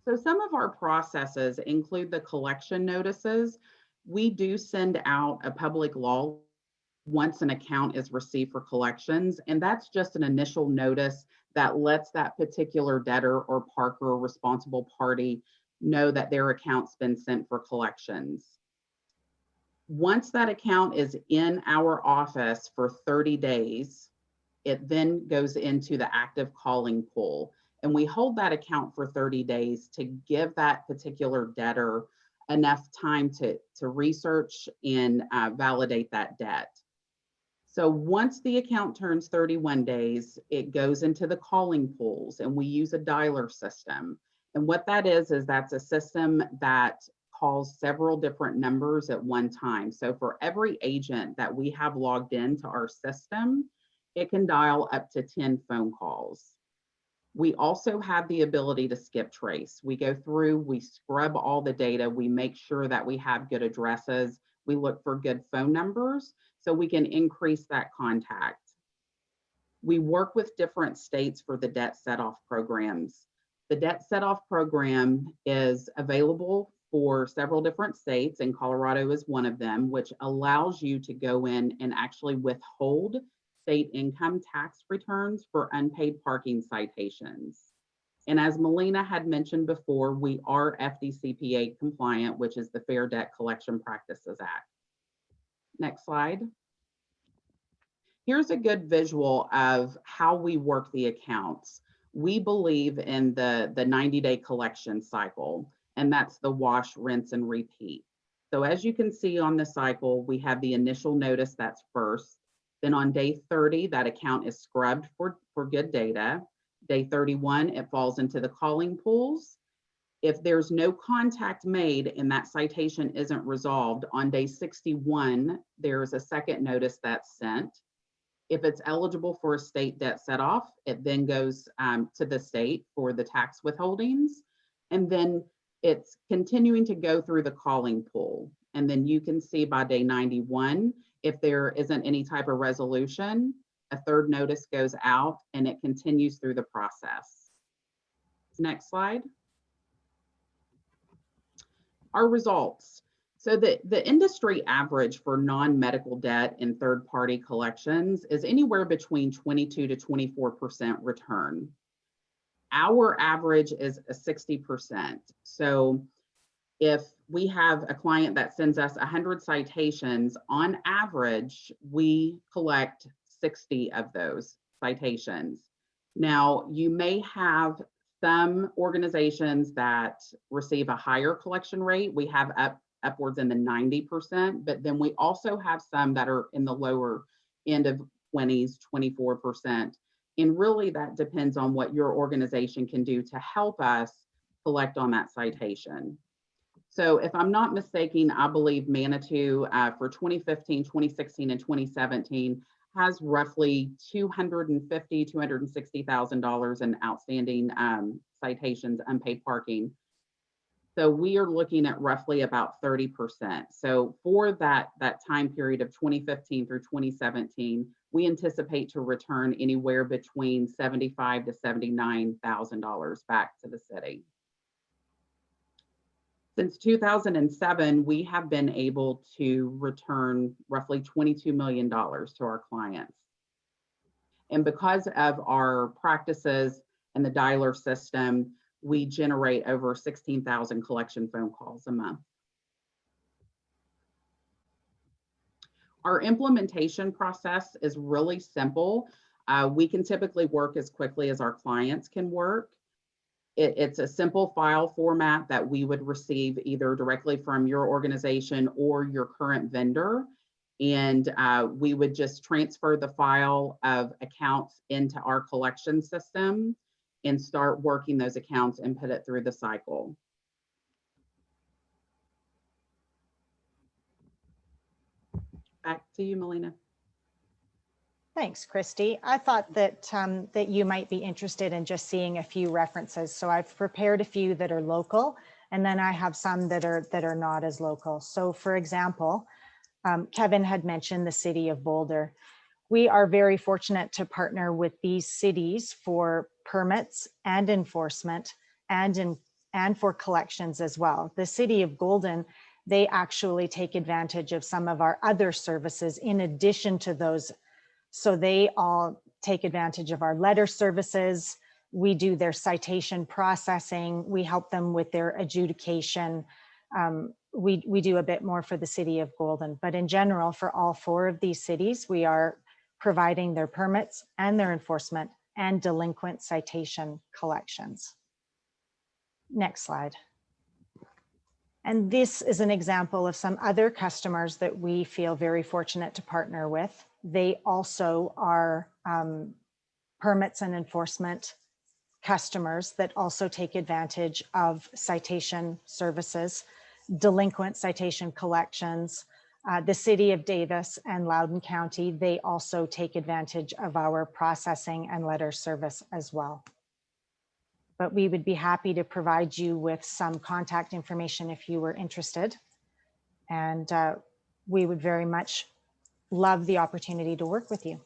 So some of our processes include the collection notices. We do send out a public law once an account is received for collections, and that's just an initial notice that lets that particular debtor or parker or responsible party know that their account's been sent for collections. Once that account is in our office for 30 days, it then goes into the active calling pool. And we hold that account for 30 days to give that particular debtor enough time to research and validate that debt. So once the account turns 31 days, it goes into the calling pools, and we use a dialer system. And what that is that's a system that calls several different numbers at one time. So for every agent that we have logged into our system, it can dial up to 10 phone calls. We also have the ability to skip trace. We go through, we scrub all the data, we make sure that we have good addresses, we look for good phone numbers so we can increase that contact. We work with different states for the debt set-off programs. The debt set-off program is available for several different states, and Colorado is one of them, which allows you to go in and actually withhold state income tax returns for unpaid parking citations. And as Melina had mentioned before, we are FDCPA compliant, which is the Fair Debt Collection Practices Act. Next slide. Here's a good visual of how we work the accounts. We believe in the 90-day collection cycle, and that's the wash, rinse, and repeat. So as you can see on the cycle, we have the initial notice that's first. Then on day 30, that account is scrubbed for good data. Day 31, it falls into the calling pools. If there's no contact made and that citation isn't resolved, on day 61, there's a second notice that's sent. If it's eligible for a state debt set-off, it then goes to the state for the tax withholdings. And then it's continuing to go through the calling pool. And then you can see by day 91, if there isn't any type of resolution, a third notice goes out and it continues through the process. Next slide. Our results. So the industry average for non-medical debt and third-party collections is anywhere between 22 to 24% return. Our average is a 60%. So if we have a client that sends us 100 citations, on average, we collect 60 of those citations. Now, you may have some organizations that receive a higher collection rate. We have upwards in the 90%, but then we also have some that are in the lower end of 20s, 24%. And really that depends on what your organization can do to help us collect on that citation. So if I'm not mistaken, I believe Manitou for 2015, 2016, and 2017 has roughly $250,000, $260,000 in outstanding citations, unpaid parking. So we are looking at roughly about 30%. So for that time period of 2015 through 2017, we anticipate to return anywhere between $75,000 to $79,000 back to the city. Since 2007, we have been able to return roughly $22 million to our clients. And because of our practices and the dialer system, we generate over 16,000 collection phone calls a month. Our implementation process is really simple. We can typically work as quickly as our clients can work. It's a simple file format that we would receive either directly from your organization or your current vendor. And we would just transfer the file of accounts into our collection system and start working those accounts and put it through the cycle. Back to you, Melina. Thanks, Christy. I thought that that you might be interested in just seeing a few references. So I've prepared a few that are local, and then I have some that are not as local. So for example, Kevin had mentioned the city of Boulder. We are very fortunate to partner with these cities for permits and enforcement and for collections as well. The city of Golden, they actually take advantage of some of our other services in addition to those. So they all take advantage of our letter services. We do their citation processing. We help them with their adjudication. We do a bit more for the city of Golden, but in general, for all four of these cities, we are providing their permits and their enforcement and delinquent citation collections. Next slide. And this is an example of some other customers that we feel very fortunate to partner with. They also are permits and enforcement customers that also take advantage of citation services, delinquent citation collections. The city of Davis and Loudoun County, they also take advantage of our processing and letter service as well. But we would be happy to provide you with some contact information if you were interested. And we would very much love the opportunity to work with you.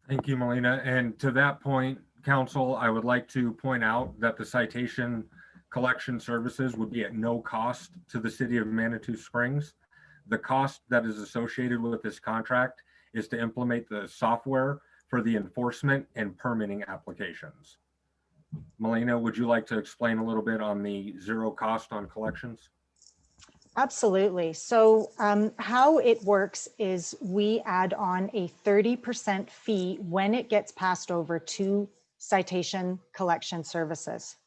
Thank you, Melina. And to that point, Council, I would like to point out that the citation collection services would be at no cost to the city of Manitou Springs. The cost that is associated with this contract is to implement the software for the enforcement and permitting applications. Melina, would you like to explain a little bit on the zero cost on collections? Absolutely. So how it works is we add on a 30% fee when it gets passed over to citation collection services.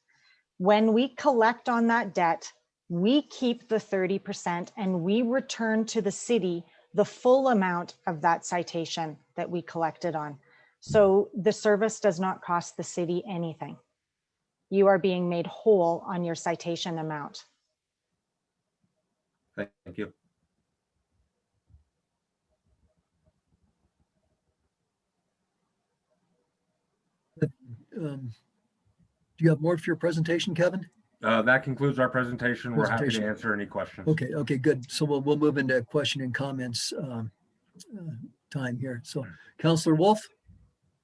When we collect on that debt, we keep the 30% and we return to the city the full amount of that citation that we collected on. So the service does not cost the city anything. you are being made whole on your citation amount. Thank you. Do you have more for your presentation, Kevin? That concludes our presentation. We're happy to Presentation. answer any questions. Okay, good. So we'll move into question and comments time here. So Counselor Wolf?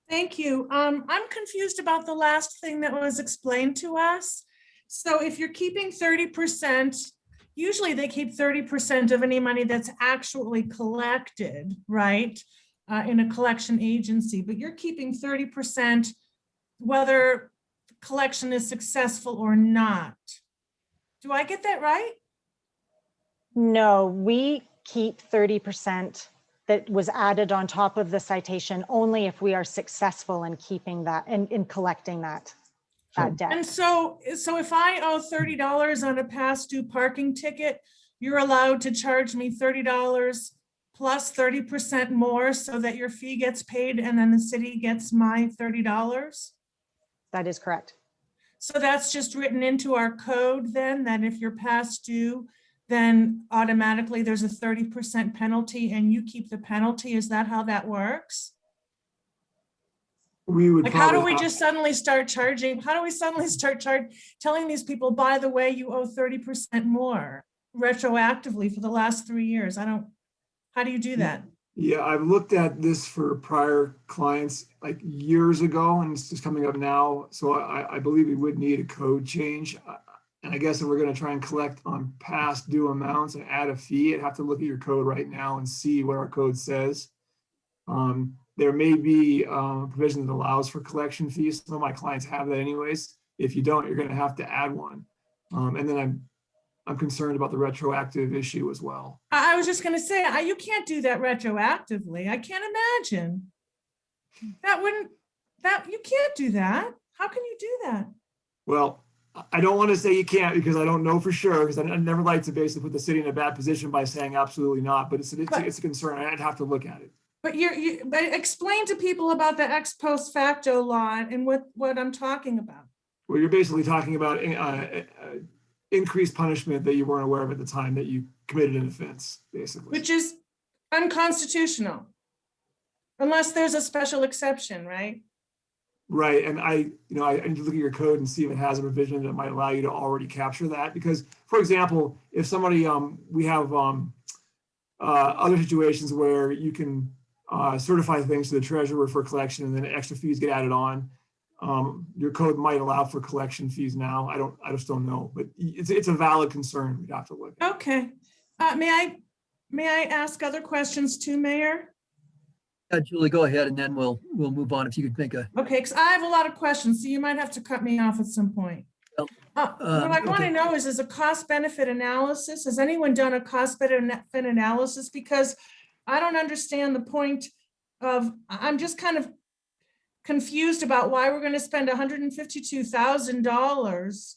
Thank you. I'm confused about the last thing that was explained to us. So if you're keeping 30%, usually they keep 30% of any money that's actually collected, right? In a collection agency, but you're keeping 30% whether collection is successful or not. Do I get that right? No, we keep 30% that was added on top of the citation only if we are successful in keeping that and in collecting that debt. And so if I owe $30 on a past due parking ticket, you're allowed to charge me $30 plus 30% more so that your fee gets paid and then the city gets my $30? That is correct. So that's just written into our code then, that if you're past due, then automatically there's a 30% penalty and you keep the penalty. Is that how that works? We would Like, how do probably we just suddenly start charging? How do we suddenly start telling these people, by the way, you owe 30% more retroactively for the last 3 years? How do you do that? Yeah, I've looked at this for prior clients like years ago, and it's just coming up now. So I believe we would need a code change. And I guess if we're going to try and collect on past due amounts and add a fee, I'd have to look at your code right now and see what our code says. There may be a provision that allows for collection fees. Some of my clients have that anyways. If you don't, you're going to have to add one. And then I'm concerned about the retroactive issue as well. I was just going to say, you can't do that retroactively. I can't imagine. You can't do that. How can you do that? Well, I don't want to say you can't because I don't know for sure, because I never like to basically put the city in a bad position by saying absolutely not, but it's a concern. I'd have to look at it. But but explain to people about the ex post facto law and what I'm talking about. Well, you're basically talking about increased punishment that you weren't aware of at the time that you committed an offense, basically. Which is unconstitutional, unless there's a special exception, right? Right, and I need to look at your code and see if it has a provision that might allow you to already capture that. Because, for example, if somebody, we have other situations where you can certify things to the treasurer for collection, and then extra fees get added on. Your code might allow for collection fees now. I just don't know, but it's a valid concern. We'd have to look at. Okay. May I ask other questions too, Mayor? Julie, go ahead, and then we'll move on. If you could think Okay, because I have a lot of questions, so you might have to cut me off at some point. What I want to know is a cost benefit analysis. Has anyone done a cost benefit analysis? Because I don't understand the point of, I'm just kind of confused about why we're going to spend $152,000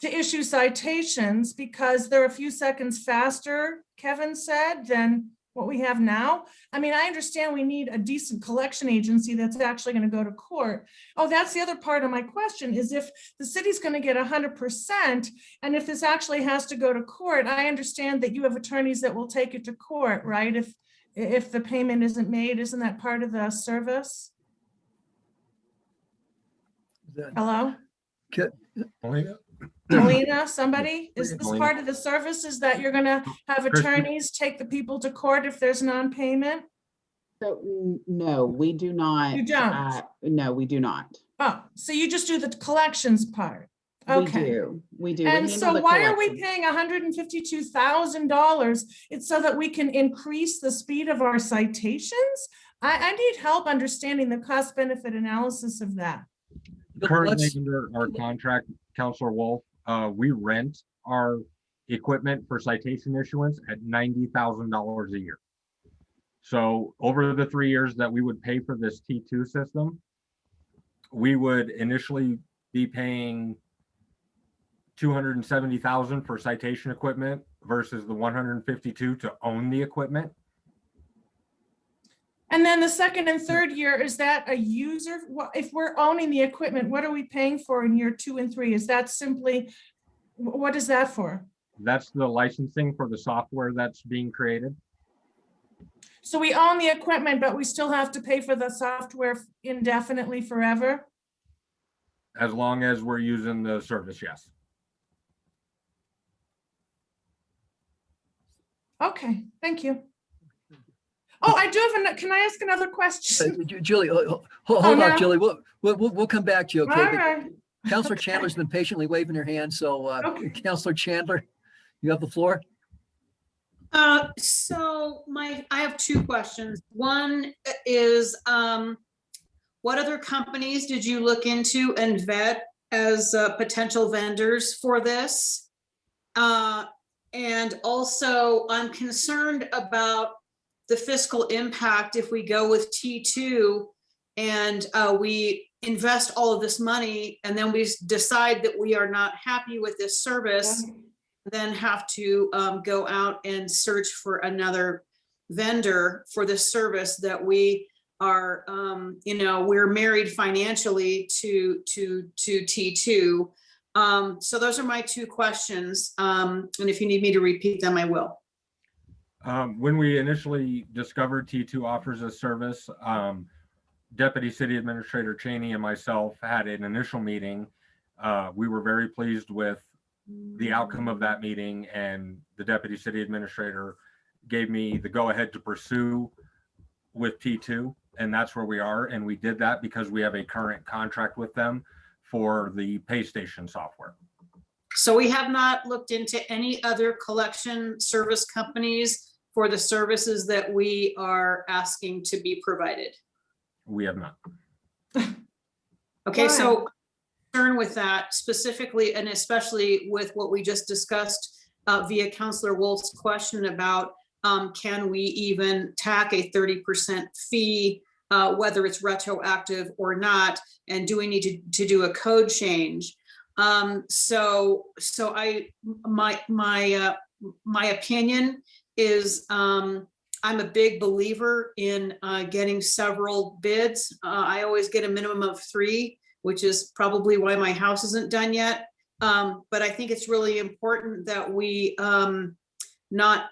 to issue citations, because they're a few seconds faster, Kevin said, than what we have now. I mean, I understand we need a decent collection agency that's actually going to go to court. Oh, that's the other part of my question, is if the city's going to get 100%, and if this actually has to go to court, I understand that you have attorneys that will take it to court, right? If the payment isn't made, isn't that part of the service? Hello? Melina, somebody? Is this part of the service, is that you're gonna have attorneys take the people to court if there's non-payment? So, no, we do not. You don't? No, we do not. Oh, so you just do the collections part? Okay. We do. And so why are we paying $152,000? It's so that we can increase the speed of our citations? I need help understanding the cost benefit analysis of that. Currently under our contract, Counselor Wolf, we rent our equipment for citation issuance at $90,000 a year. So over the 3 years that we would pay for this T2 system, we would initially be paying $270,000 for citation equipment versus the $152,000 to own the equipment. And then the second and third year, is that a user? If we're owning the equipment, what are we paying for in year 2 and 3? Is that simply, what is that for? That's the licensing for the software that's being created. So we own the equipment, but we still have to pay for the software indefinitely forever? As long as we're using the service, yes. Okay, thank you. Oh, I do have can I ask another question? Julie, hold no. on, Julie. We'll come back to you, okay? All But right. Counselor Okay. Chandler's been patiently waving her hand, so Okay. Counselor Chandler, you have the floor. So I have two questions. One is, what other companies did you look into and vet as potential vendors for this? And also, I'm concerned about the fiscal impact if we go with T2 and we invest all of this money and then we decide that we are not happy with this service, then have to go out and search for another vendor for this service that we are, we're married financially to T2. So those are my two questions. And if you need me to repeat them, I will. When we initially discovered T2 offers a service, Deputy City Administrator Cheney and myself had an initial meeting. We were very pleased with the outcome of that meeting, and the Deputy City Administrator gave me the go-ahead to pursue with T2, and that's where we are. And we did that because we have a current contract with them for the pay station software. So we have not looked into any other collection service companies for the services that we are asking to be provided. We have not. Okay, so concern with that specifically, and especially with what we just discussed via Councilor Wolf's question about can we even tack a 30% fee, whether it's retroactive or not, and do we need to do a code change? So my opinion is I'm a big believer in getting several bids. I always get a minimum of 3, which is probably why my house isn't done yet. But I think it's really important that we not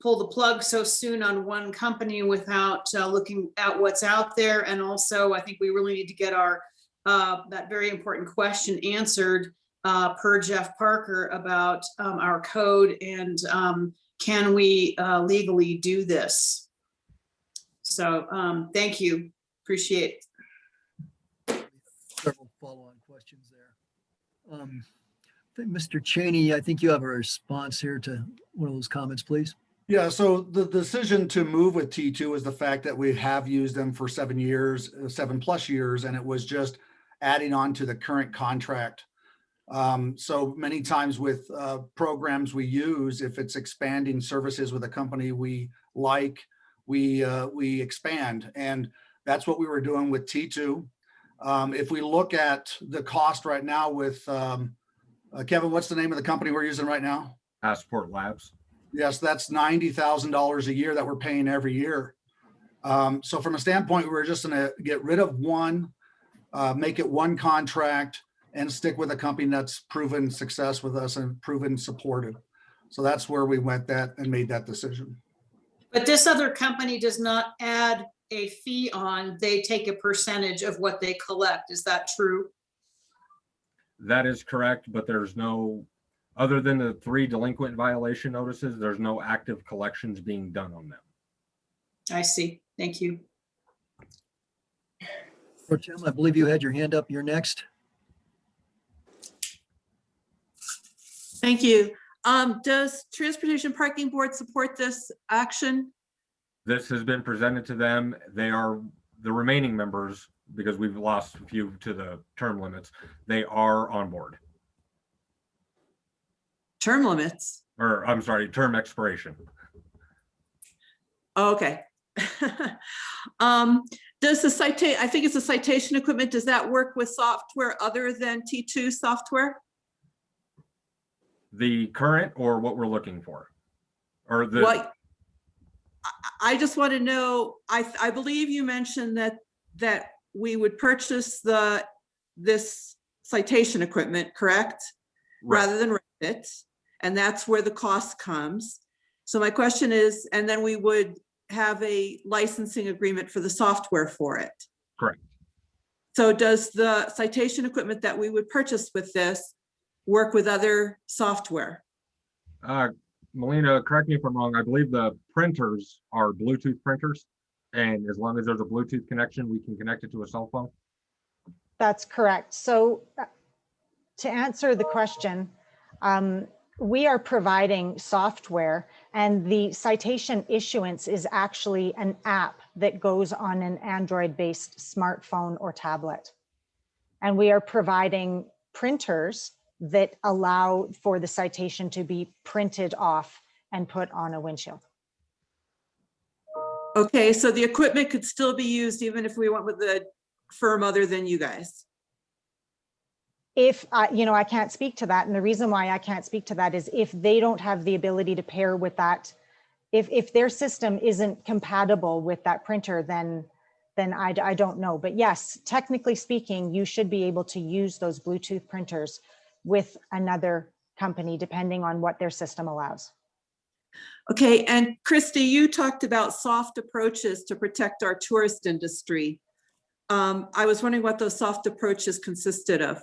pull the plug so soon on one company without looking at what's out there. And also, I think we really need to get our that very important question answered per Jeff Parker about our code and can we legally do this? So thank you, appreciate it. Several follow-on questions there. Mr. Cheney, I think you have a response here to one of those comments, please. Yeah, so the decision to move with T2 is the fact that we have used them for 7 years, 7+ years, and it was just adding on to the current contract. So many times with programs we use, if it's expanding services with a company we like, we expand, and that's what we were doing with T2. If we look at the cost right now with Kevin, what's the name of the company we're using right now? Passport Labs. Yes, that's $90,000 a year that we're paying every year. So from a standpoint, we're just going to get rid of one, make it one contract, and stick with a company that's proven success with us and proven supportive. So that's where we went and made that decision. But this other company does not add a fee on, they take a percentage of what they collect. Is that true? That is correct, but there's no, other than the 3 delinquent violation notices, there's no active collections being done on them. I see. Thank you. Tim, I believe you had your hand up. You're next. Thank you. Does Transportation Parking Board support this action? This has been presented to them. They are the remaining members, because we've lost a few to the term limits. They are on board. Term limits? Or I'm sorry, term expiration. Oh, okay. Does the citation, I think it's a citation equipment, does that work with software other than T2 software? The current or what we're looking for? Or the What? I just want to know, I believe you mentioned that we would purchase this citation equipment, correct? Right. Rather than rent it, and that's where the cost comes. So my question is, and then we would have a licensing agreement for the software for it. Correct. So does the citation equipment that we would purchase with this work with other software? Melina, correct me if I'm wrong. I believe the printers are Bluetooth printers. And as long as there's a Bluetooth connection, we can connect it to a cell phone. That's correct. So to answer the question, we are providing software, and the citation issuance is actually an app that goes on an Android-based smartphone or tablet. And we are providing printers that allow for the citation to be printed off and put on a windshield. Okay, so the equipment could still be used even if we went with a firm other than you guys? If, I can't speak to that. And the reason why I can't speak to that is if they don't have the ability to pair with that, if their system isn't compatible with that printer, then I don't know. But yes, technically speaking, you should be able to use those Bluetooth printers with another company, depending on what their system allows. Okay, and Christy, you talked about soft approaches to protect our tourist industry. I was wondering what those soft approaches consisted of.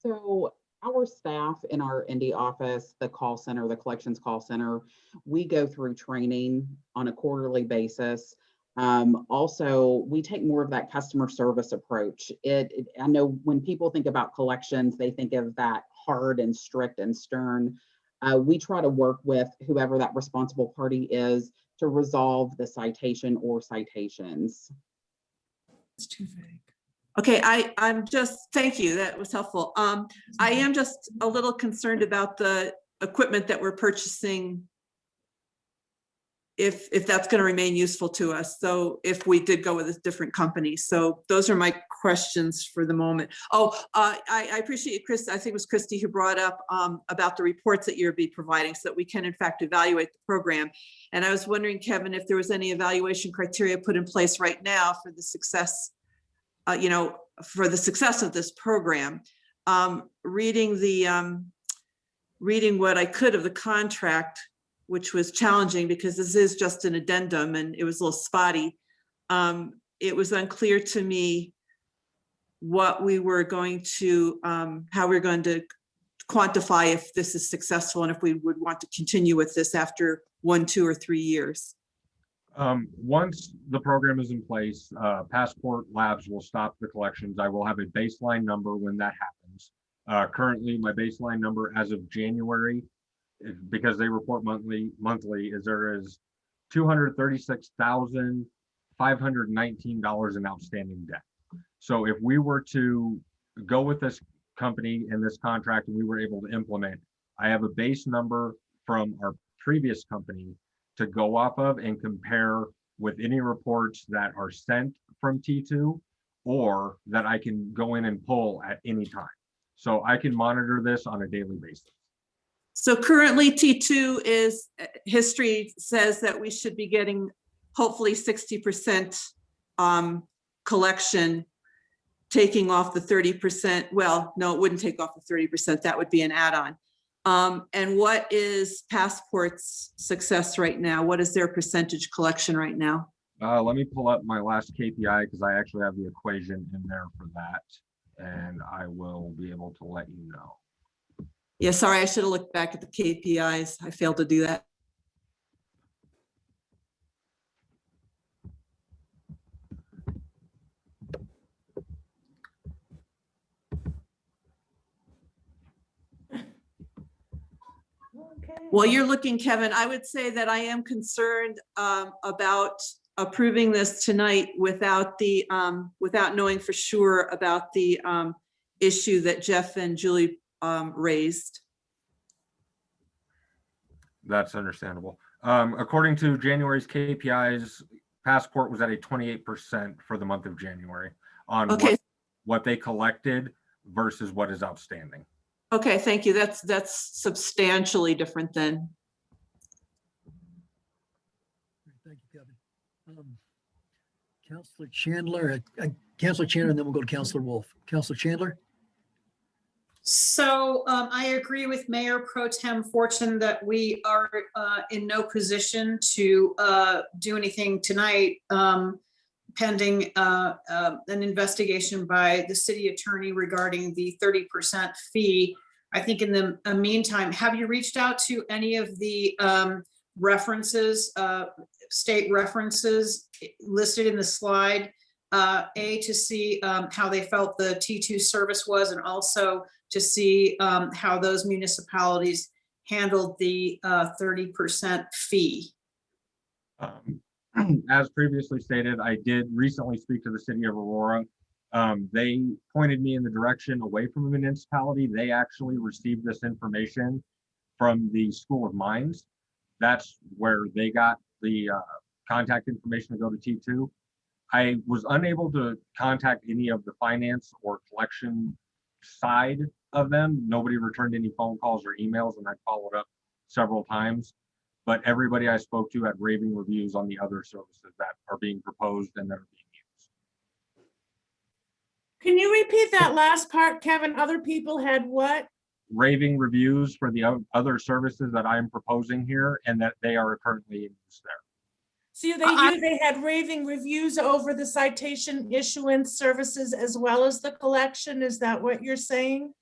So our staff in our Indy office, the call center, the collections call center, we go through training on a quarterly basis. Also, we take more of that customer service approach. I know when people think about collections, they think of that hard and strict and stern. We try to work with whoever that responsible party is to resolve the citation or citations. It's too vague. Okay, I'm just, thank you, that was helpful. I am just a little concerned about the equipment that we're purchasing, if that's going to remain useful to us. So if we did go with a different company. So those are my questions for the moment. Oh, I appreciate Chris. I think it was Christy who brought up about the reports that you'll be providing so that we can in fact evaluate the program. And I was wondering, Kevin, if there was any evaluation criteria put in place right now for the success, for the success of this program. Reading what I could of the contract, which was challenging because this is just an addendum and it was a little spotty. It was unclear to me what we were going to, how we're going to quantify if this is successful and if we would want to continue with this after 1, 2, or 3 years. Once the program is in place, Passport Labs will stop the collections. I will have a baseline number when that happens. Currently, my baseline number as of January, because they report monthly, is there is $236,519 in outstanding debt. So if we were to go with this company and this contract and we were able to implement, I have a base number from our previous company to go off of and compare with any reports that are sent from T2 or that I can go in and pull at any time. So I can monitor this on a daily basis. So currently T2 is, history says that we should be getting hopefully 60% collection, taking off the 30%. Well, no, it wouldn't take off the 30%. That would be an add-on. And what is Passport's success right now? What is their percentage collection right now? Let me pull up my last KPI because I actually have the equation in there for that, and I will be able to let you know. Yeah, sorry, I should have looked back at the KPIs. I failed to do that. While you're looking, Kevin, I would say that I am concerned about approving this tonight without knowing for sure about the issue that Jeff and Julie raised. That's understandable. According to January's KPIs, Passport was at a 28% for the month of January on what they collected versus what is outstanding. Okay, thank you. That's substantially different then. Thank you, Kevin. Counselor Chandler, Counselor Chandler, and then we'll go to Counselor Wolf. Counselor Chandler? So I agree with Mayor Pro Tem Fortune that we are in no position to do anything tonight pending an investigation by the city attorney regarding the 30% fee. I think in the meantime, have you reached out to any of the references, state references listed in the slide, to see how they felt the T2 service was, and also to see how those municipalities handled the 30% fee? As previously stated, I did recently speak to the city of Aurora. They pointed me in the direction away from the municipality. They actually received this information from the School of Mines. That's where they got the contact information to go to T2. I was unable to contact any of the finance or collection side of them. Nobody returned any phone calls or emails, and I followed up several times. But everybody I spoke to had raving reviews on the other services that are being proposed and that are being used. Can you repeat that last part, Kevin? Other people had what? Raving reviews for the other services that I'm proposing here and that they are currently in use there. So they had raving reviews over the citation issuance services as well as the collection. Is that what you're saying?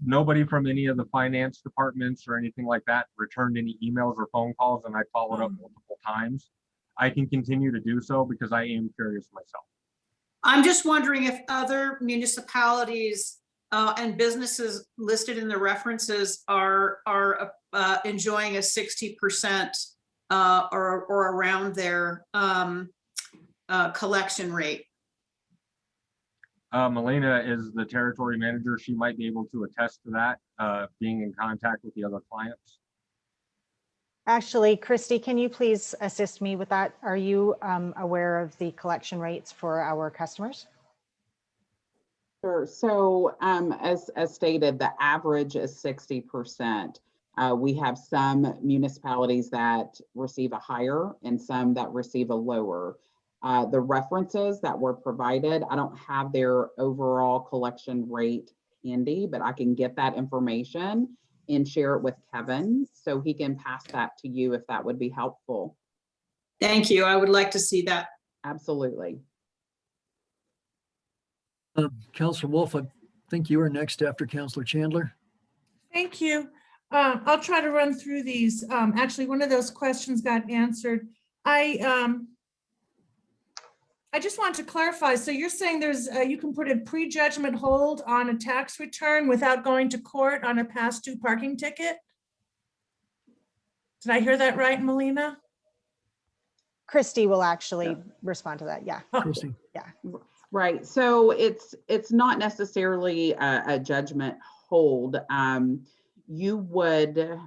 Nobody from any of the finance departments or anything like that returned any emails or phone calls, and I followed up multiple times. I can continue to do so because I am curious myself. I'm just wondering if other municipalities and businesses listed in the references are enjoying a 60% or around their collection rate. Melina is the territory manager. She might be able to attest to that, being in contact with the other clients. Actually, Christy, can you please assist me with that? Are you aware of the collection rates for our customers? Sure. So as stated, the average is 60%. We have some municipalities that receive a higher and some that receive a lower. The references that were provided, I don't have their overall collection rate handy, but I can get that information and share it with Kevin so he can pass that to you if that would be helpful. Thank you. I would like to see that. Absolutely. Counselor Wolf, I think you are next after Counselor Chandler. Thank you. I'll try to run through these. Actually, one of those questions got answered. I just want to clarify. So you're saying there's you can put a prejudgment hold on a tax return without going to court on a past due parking ticket? Did I hear that right, Melina? Christy will actually respond to that. Yeah. Christy. Yeah. Right. So it's not necessarily a judgment hold. You would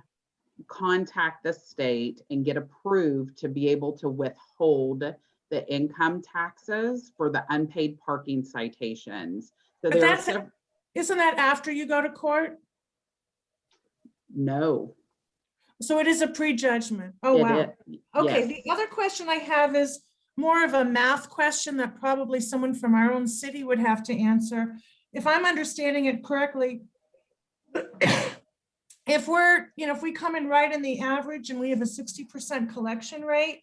contact the state and get approved to be able to withhold the income taxes for the unpaid parking citations. So isn't that after you go to court? No. So it is a prejudgment. Oh, wow. Okay. Yes. The other question I have is more of a math question that probably someone from our own city would have to answer. If I'm understanding it correctly, if we come in right in the average and we have a 60% collection rate,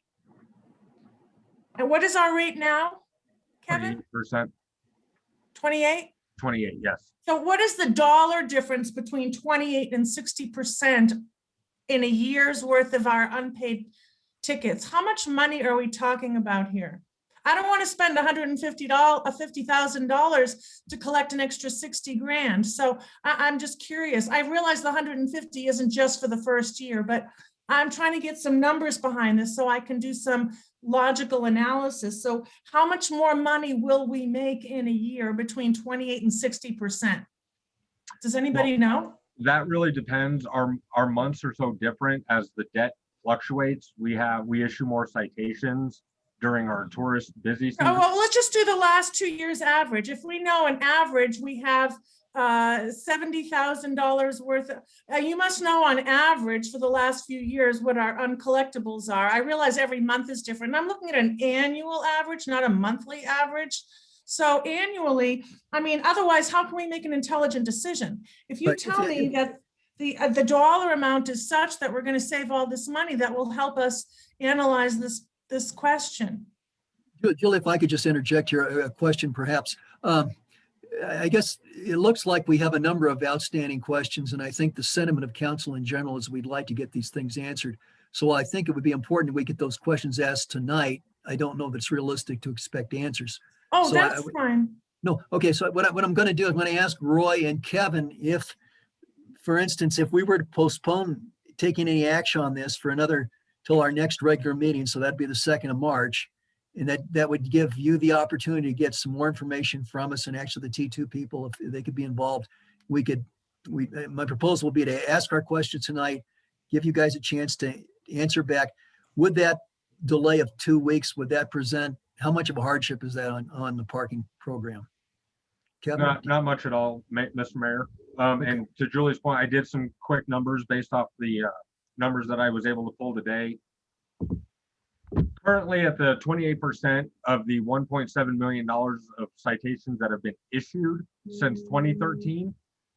and what is our rate now, Kevin? 28%. 28? 28, yes. So what is the dollar difference between 28 and 60% in a year's worth of our unpaid tickets? How much money are we talking about here? I don't want to spend $50,000 to collect an extra 60 grand. So I'm just curious. I realize the 150 isn't just for the first year, but I'm trying to get some numbers behind this so I can do some logical analysis. So how much more money will we make in a year between 28 and 60%? Does anybody know? That really depends. Our months are so different as the debt fluctuates. We issue more citations during our tourist busy season. Oh, well, let's just do the last 2 years average. If we know an average, we have $70,000 worth. You must know on average for the last few years what our uncollectibles are. I realize every month is different. I'm looking at an annual average, not a monthly average. So annually, I mean, otherwise, how can we make an intelligent decision? If you tell me that the dollar amount is such that we're going to save all this money, that will help us analyze this question. Julie, if I could just interject here, a question perhaps. I guess it looks like we have a number of outstanding questions, and I think the sentiment of council in general is we'd like to get these things answered. So I think it would be important that we get those questions asked tonight. I don't know that it's realistic to expect answers. Oh, So that's fine. No, okay, so what I'm going to do is I'm going to ask Roy and Kevin if, for instance, if we were to postpone taking any action on this for another till our next regular meeting, so that'd be the 2nd of March, and that would give you the opportunity to get some more information from us, and actually the T2 people, if they could be involved, my proposal would be to ask our questions tonight, give you guys a chance to answer back. Would that delay of 2 weeks, would that present, how much of a hardship is that on the parking program? Kevin? Not much at all, Mr. Mayor. And to Julie's point, I did some quick numbers based off the numbers that I was able to pull today. Currently at the 28% of the $1.7 million of citations that have been issued since 2013,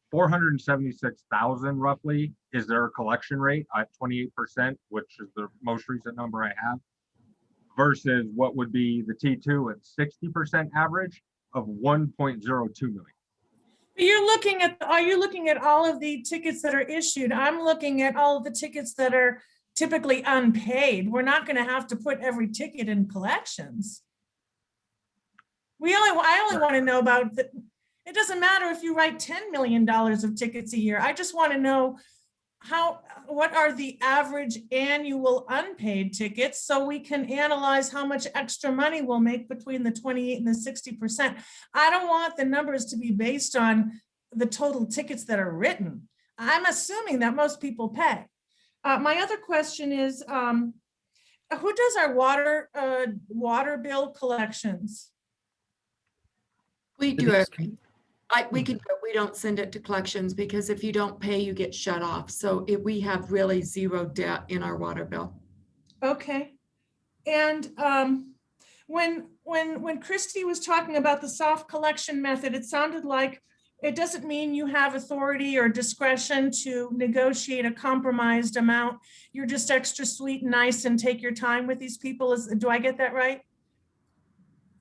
476,000 roughly is their collection rate at 28%, which is the most recent number I have, versus what would be the T2 at 60% average of 1.02 million. Are you looking at all of the tickets that are issued? I'm looking at all of the tickets that are typically unpaid. We're not going to have to put every ticket in collections. I only want to know about it doesn't matter if you write $10 million of tickets a year. I just want to know what are the average annual unpaid tickets so we can analyze how much extra money we'll make between the 28 and the 60%. I don't want the numbers to be based on the total tickets that are written. I'm assuming that most people pay. My other question is, who does our water bill collections? We do it. We can, but we don't send it to collections because if you don't pay, you get shut off. So we have really zero debt in our water bill. Okay. And when Christy was talking about the soft collection method, it sounded like it doesn't mean you have authority or discretion to negotiate a compromised amount. You're just extra sweet and nice and take your time with these people. Do I get that right?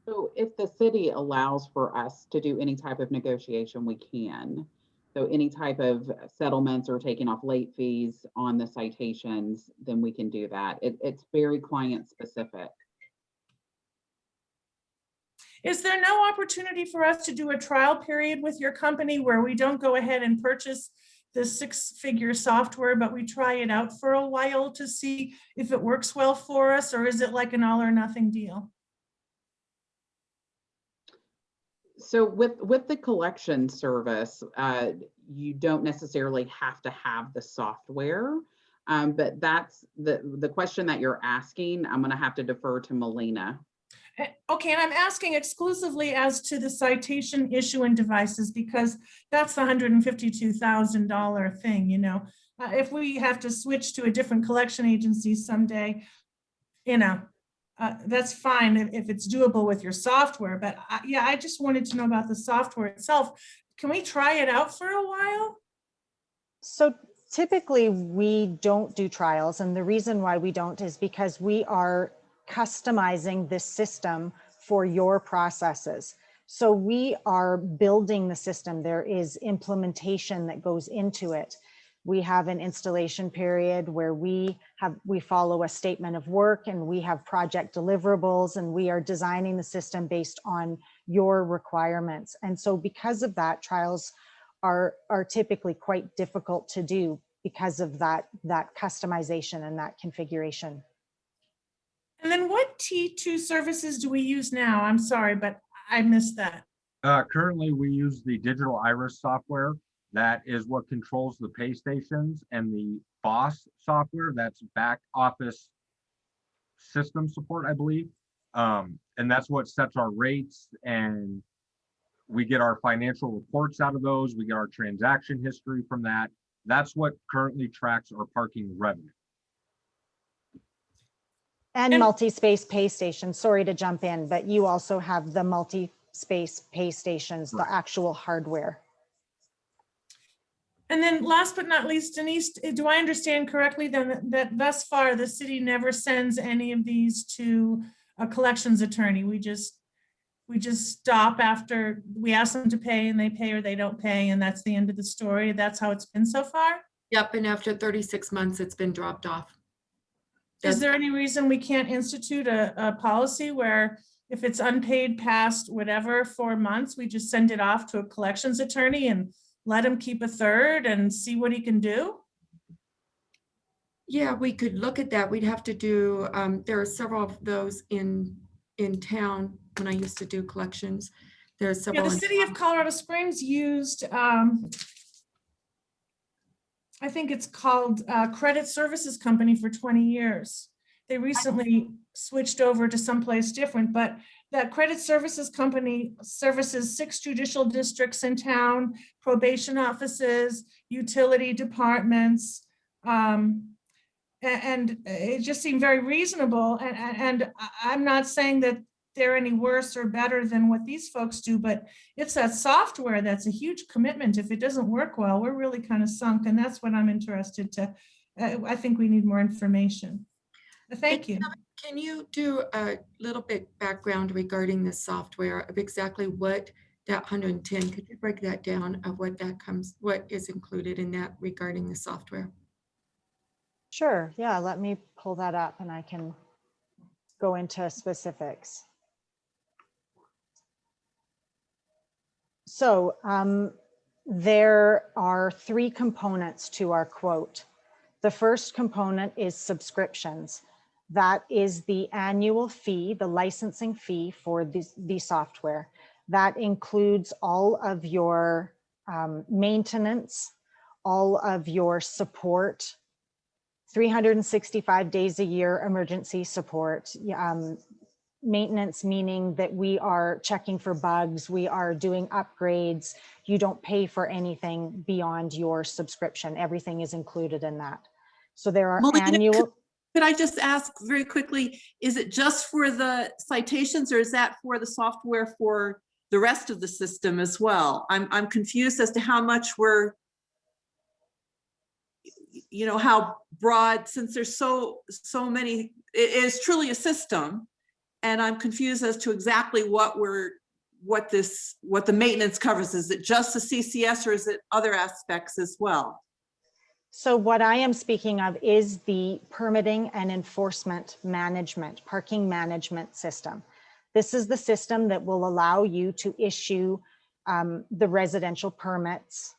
So if the city allows for us to do any type of negotiation, we can. So any type of settlements or taking off late fees on the citations, then we can do that. It's very client specific. Is there no opportunity for us to do a trial period with your company where we don't go ahead and purchase the 6-figure software, but we try it out for a while to see if it works well for us, or is it like an all or nothing deal? So with the collection service, you don't necessarily have to have the software, but that's the question that you're asking. I'm going to have to defer to Melina. Okay, and I'm asking exclusively as to the citation issuing devices because that's the $152,000 thing. You know, if we have to switch to a different collection agency someday, you know. That's fine if it's doable with your software, but yeah, I just wanted to know about the software itself. Can we try it out for a while? So typically we don't do trials, and the reason why we don't is because we are customizing this system for your processes. So we are building the system. There is implementation that goes into it. We have an installation period where we follow a statement of work and we have project deliverables, and we are designing the system based on your requirements. And so because of that, trials are typically quite difficult to do because of that customization and that configuration. And then what T2 services do we use now? I'm sorry, but I missed that. Currently, we use the Digital Iris software. That is what controls the pay stations, and the BOSS software, that's back office system support, I believe. And that's what sets our rates and We get our financial reports out of those. We get our transaction history from that. That's what currently tracks our parking revenue. And multi-space pay stations, sorry to jump in, but you also have the multi-space pay stations, the actual hardware. And then last but not least, Denise, do I understand correctly then that thus far the city never sends any of these to a collections attorney? We just stop after we ask them to pay and they pay or they don't pay, and that's the end of the story. That's how it's been so far? Yep, and after 36 months, it's been dropped off. Is there any reason we can't institute a policy where if it's unpaid past whatever 4 months, we just send it off to a collections attorney and let him keep a third and see what he can do? Yeah, we could look at that. We'd have to do, there are several of those in town when I used to do collections. There are Yeah, several. the city of Colorado Springs used, I think it's called Credit Services Company for 20 years. They recently switched over to someplace different, but that credit services company services 6 judicial districts in town, probation offices, utility departments. And it just seemed very reasonable. And I'm not saying that they're any worse or better than what these folks do, but it's that software that's a huge commitment. If it doesn't work well, we're really kind of sunk. And that's what I'm interested to, I think we need more information. Thank you. Can you do a little bit background regarding the software of exactly what that 110, could you break that down of what is included in that regarding the software? Sure, yeah, let me pull that up and I can go into specifics. So there are 3 components to our quote. The first component is subscriptions. That is the annual fee, the licensing fee for the software. That includes all of your maintenance, all of your support, 365 days a year emergency support, maintenance, meaning that we are checking for bugs, we are doing upgrades. You don't pay for anything beyond your subscription. Everything is included in that. So there are annual. Could I just ask very quickly, is it just for the citations or is that for the software for the rest of the system as well? I'm confused as to how much we're, you know, how broad, since there's so many, it is truly a system. And I'm confused as to exactly what the maintenance covers. Is it just the CCS or is it other aspects as well? So what I am speaking of is the permitting and enforcement management, parking management system. This is the system that will allow you to issue the residential permits,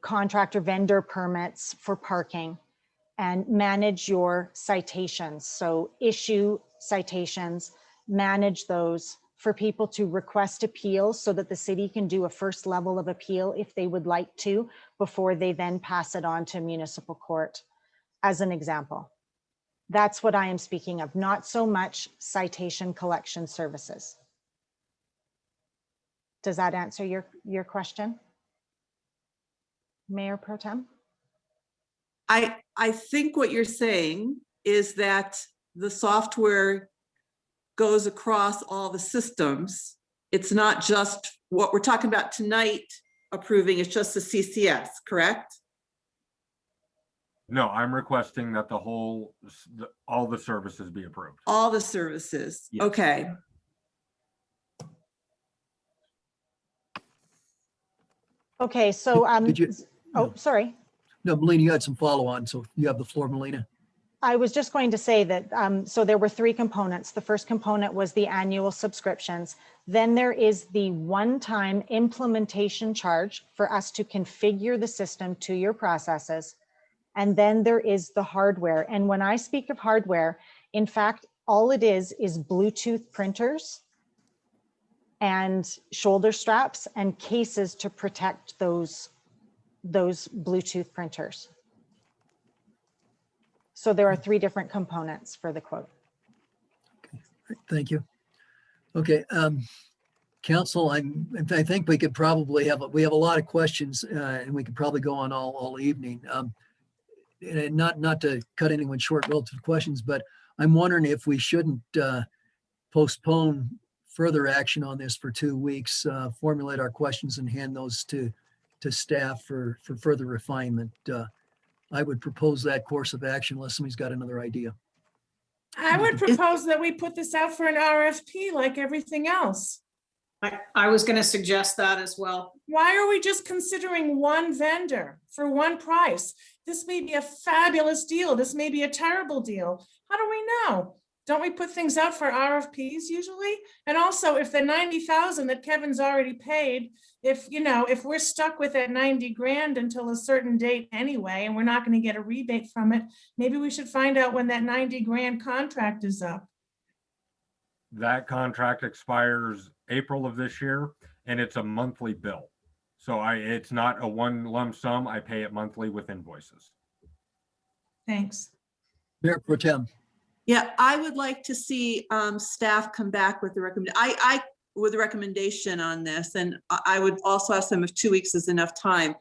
contractor vendor permits for parking, and manage your citations. So issue citations, manage those for people to request appeals so that the city can do a first level of appeal if they would like to, before they then pass it on to municipal court, as an example. That's what I am speaking of, not so much citation collection services. Does that answer your question, Mayor Pro Tem? I think what you're saying is that the software goes across all the systems. It's not just what we're talking about tonight approving, it's just the CCS, correct? No, I'm requesting that all the services be approved. All the services, Yes. Okay. Okay, so, Did you? oh, sorry. No, Melina, you had some follow on, so you have the floor, Melina. I was just going to say that, so there were 3 components. The first component was the annual subscriptions. Then there is the one-time implementation charge for us to configure the system to your processes. And then there is the hardware. And when I speak of hardware, in fact, all it is Bluetooth printers and shoulder straps and cases to protect those Bluetooth printers. So there are 3 different components for the quote. Okay, thank you. Okay, Council, I think we could probably we have a lot of questions and we could probably go on all evening. And not to cut anyone short relative to questions, but I'm wondering if we shouldn't postpone further action on this for 2 weeks, formulate our questions and hand those to staff for further refinement. I would propose that course of action unless somebody's got another idea. I would propose that we put this out for an RFP like everything else. I was going to suggest that as well. Why are we just considering one vendor for one price? This may be a fabulous deal. This may be a terrible deal. How do we know? Don't we put things out for RFPs usually? And also, if the 90,000 that Kevin's already paid, if we're stuck with that 90 grand until a certain date anyway, and we're not going to get a rebate from it, maybe we should find out when that 90 grand contract is up. That contract expires April of this year, and it's a monthly bill. So it's not a one lump sum. I pay it monthly with invoices. Thanks. Mayor Pro Tem. Yeah, I would like to see staff come back with the recommendation on this, and I would also ask them if 2 weeks is enough time.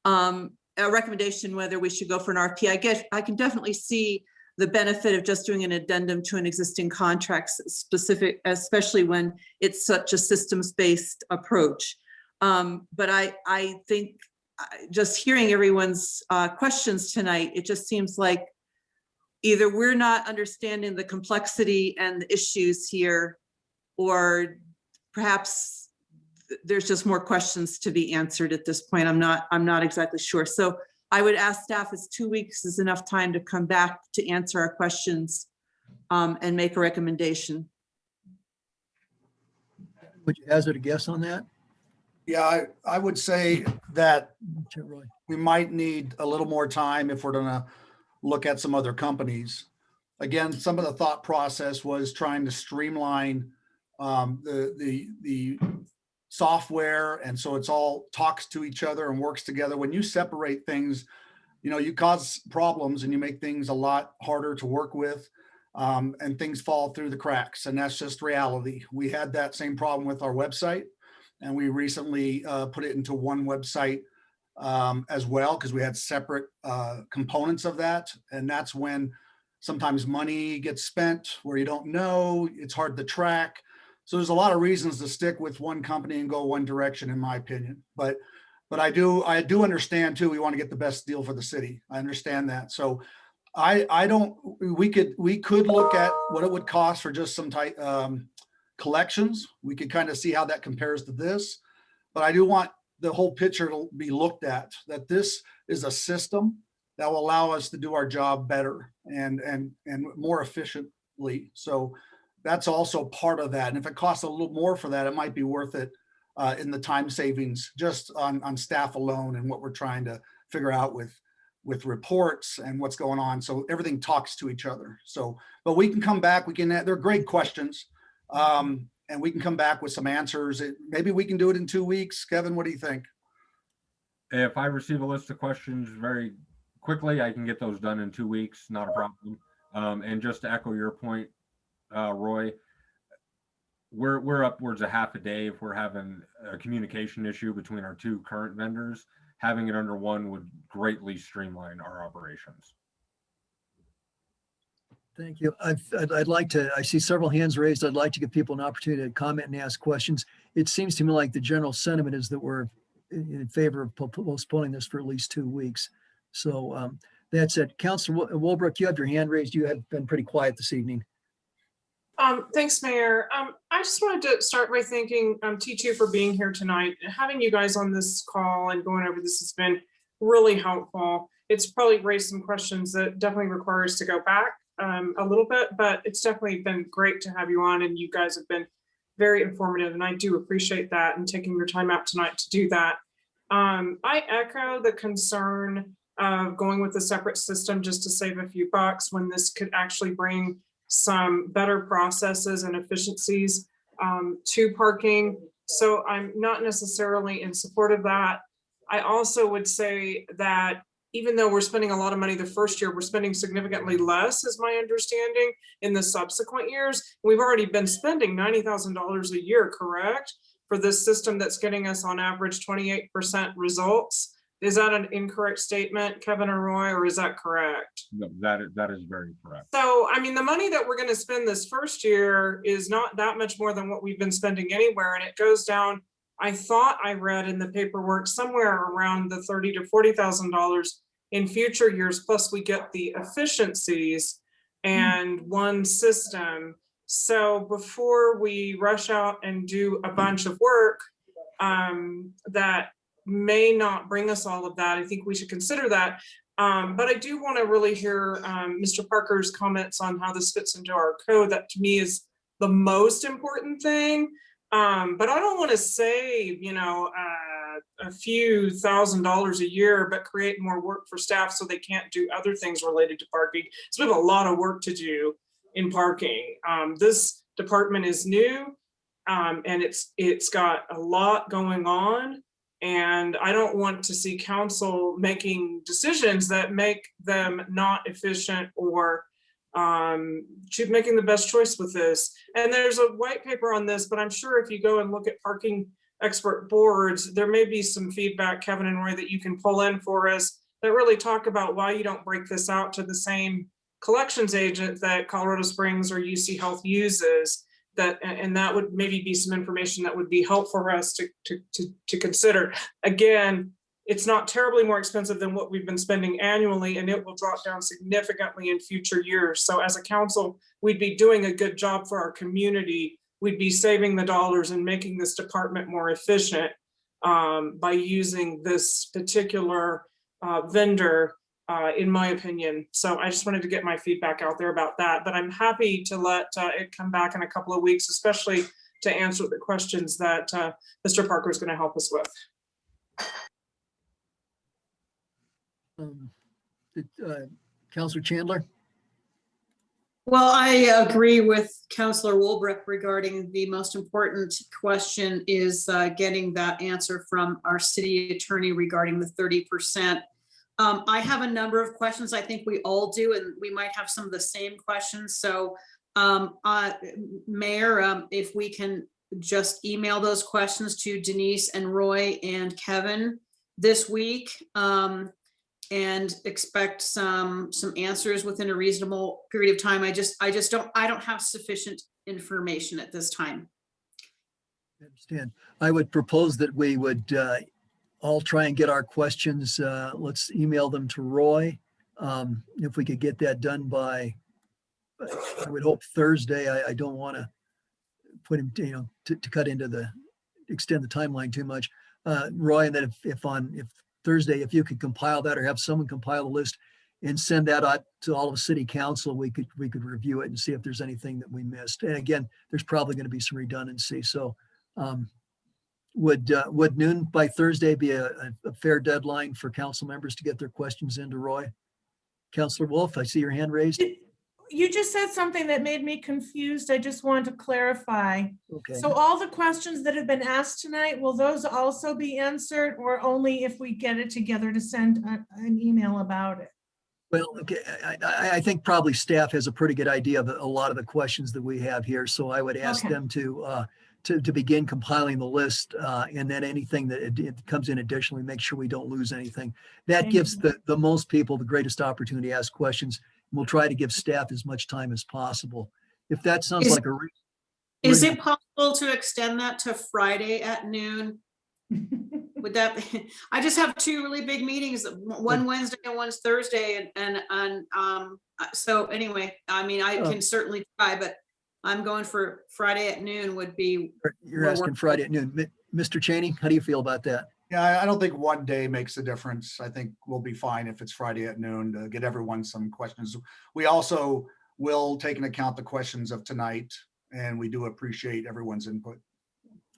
A recommendation whether we should go for an RFP. I can definitely see the benefit of just doing an addendum to an existing contract specific, especially when it's such a systems-based approach. But I think just hearing everyone's questions tonight, it just seems like either we're not understanding the complexity and the issues here, or perhaps there's just more questions to be answered at this point. I'm not exactly sure. So I would ask staff, is 2 weeks is enough time to come back to answer our questions and make a recommendation? Would you hazard a guess on that? Yeah, I would say that we might need a little more time if we're gonna look at some other companies. Again, some of the thought process was trying to streamline the software, and so it's all talks to each other and works together. When you separate things, you cause problems and you make things a lot harder to work with, and things fall through the cracks, and that's just reality. We had that same problem with our website, and we recently put it into one website as well, because we had separate components of that. And that's when sometimes money gets spent where you don't know, it's hard to track. So there's a lot of reasons to stick with one company and go one direction, in my opinion. But I do understand too, we want to get the best deal for the city. I understand that. So we could look at what it would cost for just some type collections. We could kind of see how that compares to this, but I do want the whole picture to be looked at, that this is a system that will allow us to do our job better and more efficiently. So that's also part of that. And if it costs a little more for that, it might be worth it in the time savings just on staff alone and what we're trying to figure out with reports and what's going on. So everything talks to each other. So, but we can come back, they're great questions. And we can come back with some answers. Maybe we can do it in 2 weeks. Kevin, what do you think? If I receive a list of questions very quickly, I can get those done in 2 weeks, not a problem. And just to echo your point, Roy, we're upwards of half a day if we're having a communication issue between our two current vendors. Having it under one would greatly streamline our operations. Thank you. I see several hands raised. I'd like to give people an opportunity to comment and ask questions. It seems to me like the general sentiment is that we're in favor of postponing this for at least 2 weeks. So that's it. Councilor Wolbrook, you have your hand raised. You have been pretty quiet this evening. Thanks, Mayor. I just wanted to start by thanking T2 for being here tonight. Having you guys on this call and going over this has been really helpful. It's probably raised some questions that definitely require us to go back a little bit, but it's definitely been great to have you on, and you guys have been very informative, and I do appreciate that and taking your time out tonight to do that. I echo the concern of going with a separate system just to save a few bucks when this could actually bring some better processes and efficiencies to parking. So I'm not necessarily in support of that. I also would say that even though we're spending a lot of money the first year, we're spending significantly less, is my understanding, in the subsequent years. We've already been spending $90,000 a year, correct? for this system that's getting us on average 28% results. Is that an incorrect statement, Kevin or Roy, or is that correct? No, that is very correct. So, I mean, the money that we're going to spend this first year is not that much more than what we've been spending anywhere. And it goes down, I thought I read in the paperwork, somewhere around the $30,000 to $40,000 in future years. Plus we get the efficiencies and one system. So before we rush out and do a bunch of work that may not bring us all of that, I think we should consider that. But I do want to really hear Mr. Parker's comments on how this fits into our code. That to me is the most important thing. But I don't want to save, you know, a few $1,000s a year, but create more work for staff so they can't do other things related to parking. So we have a lot of work to do in parking. This department is new, and it's got a lot going on. And I don't want to see council making decisions that make them not efficient or making the best choice with this. And there's a white paper on this, but I'm sure if you go and look at parking expert boards, there may be some feedback, Kevin and Roy, that you can pull in for us that really talk about why you don't break this out to the same collections agent that Colorado Springs or UC Health uses. And that would maybe be some information that would be helpful for us to consider. Again, it's not terribly more expensive than what we've been spending annually, and it will drop down significantly in future years. So as a council, we'd be doing a good job for our community. We'd be saving the dollars and making this department more efficient by using this particular vendor, in my opinion. So I just wanted to get my feedback out there about that, but I'm happy to let it come back in a couple of weeks, especially to answer the questions that Mr. Parker is going to help us with. Councilor Chandler? Well, I agree with Councilor Wolbrecht regarding the most important question is getting that answer from our city attorney regarding the 30%. I have a number of questions. I think we all do, and we might have some of the same questions. So Mayor, if we can just email those questions to Denise and Roy and Kevin this week, and expect some answers within a reasonable period of time. I don't have sufficient information at this time. I understand. I would propose that we would all try and get our questions. Let's email them to Roy. If we could get that done by, I would hope Thursday. I don't want to put him, to cut into extend the timeline too much. Roy, and then if Thursday, if you could compile that or have someone compile a list and send that out to all of City Council, we could review it and see if there's anything that we missed. And again, there's probably going to be some redundancy. So would noon by Thursday be a fair deadline for council members to get their questions into Roy? Councilor Wolf, I see your hand raised. You just said something that made me confused. I just want to clarify. Okay. So all the questions that have been asked tonight, will those also be answered, or only if we get it together to send an email about it? Well, okay, I think probably staff has a pretty good idea of a lot of the questions that we have here. So I would ask them to begin compiling the list, and then anything that it comes in additionally, make sure we don't lose anything. That gives the most people the greatest opportunity to ask questions. We'll try to give staff as much time as possible. If that sounds like a is it possible to extend that to Friday at noon? Would that be, I just have two really big meetings, one Wednesday and one's Thursday, and so anyway, I mean, I can certainly try, but I'm going for Friday at noon would be. You're asking Friday at noon. Mr. Cheney, how do you feel about that? Yeah, I don't think one day makes a difference. I think we'll be fine if it's Friday at noon to get everyone some questions. We also will take into account the questions of tonight, and we do appreciate everyone's input.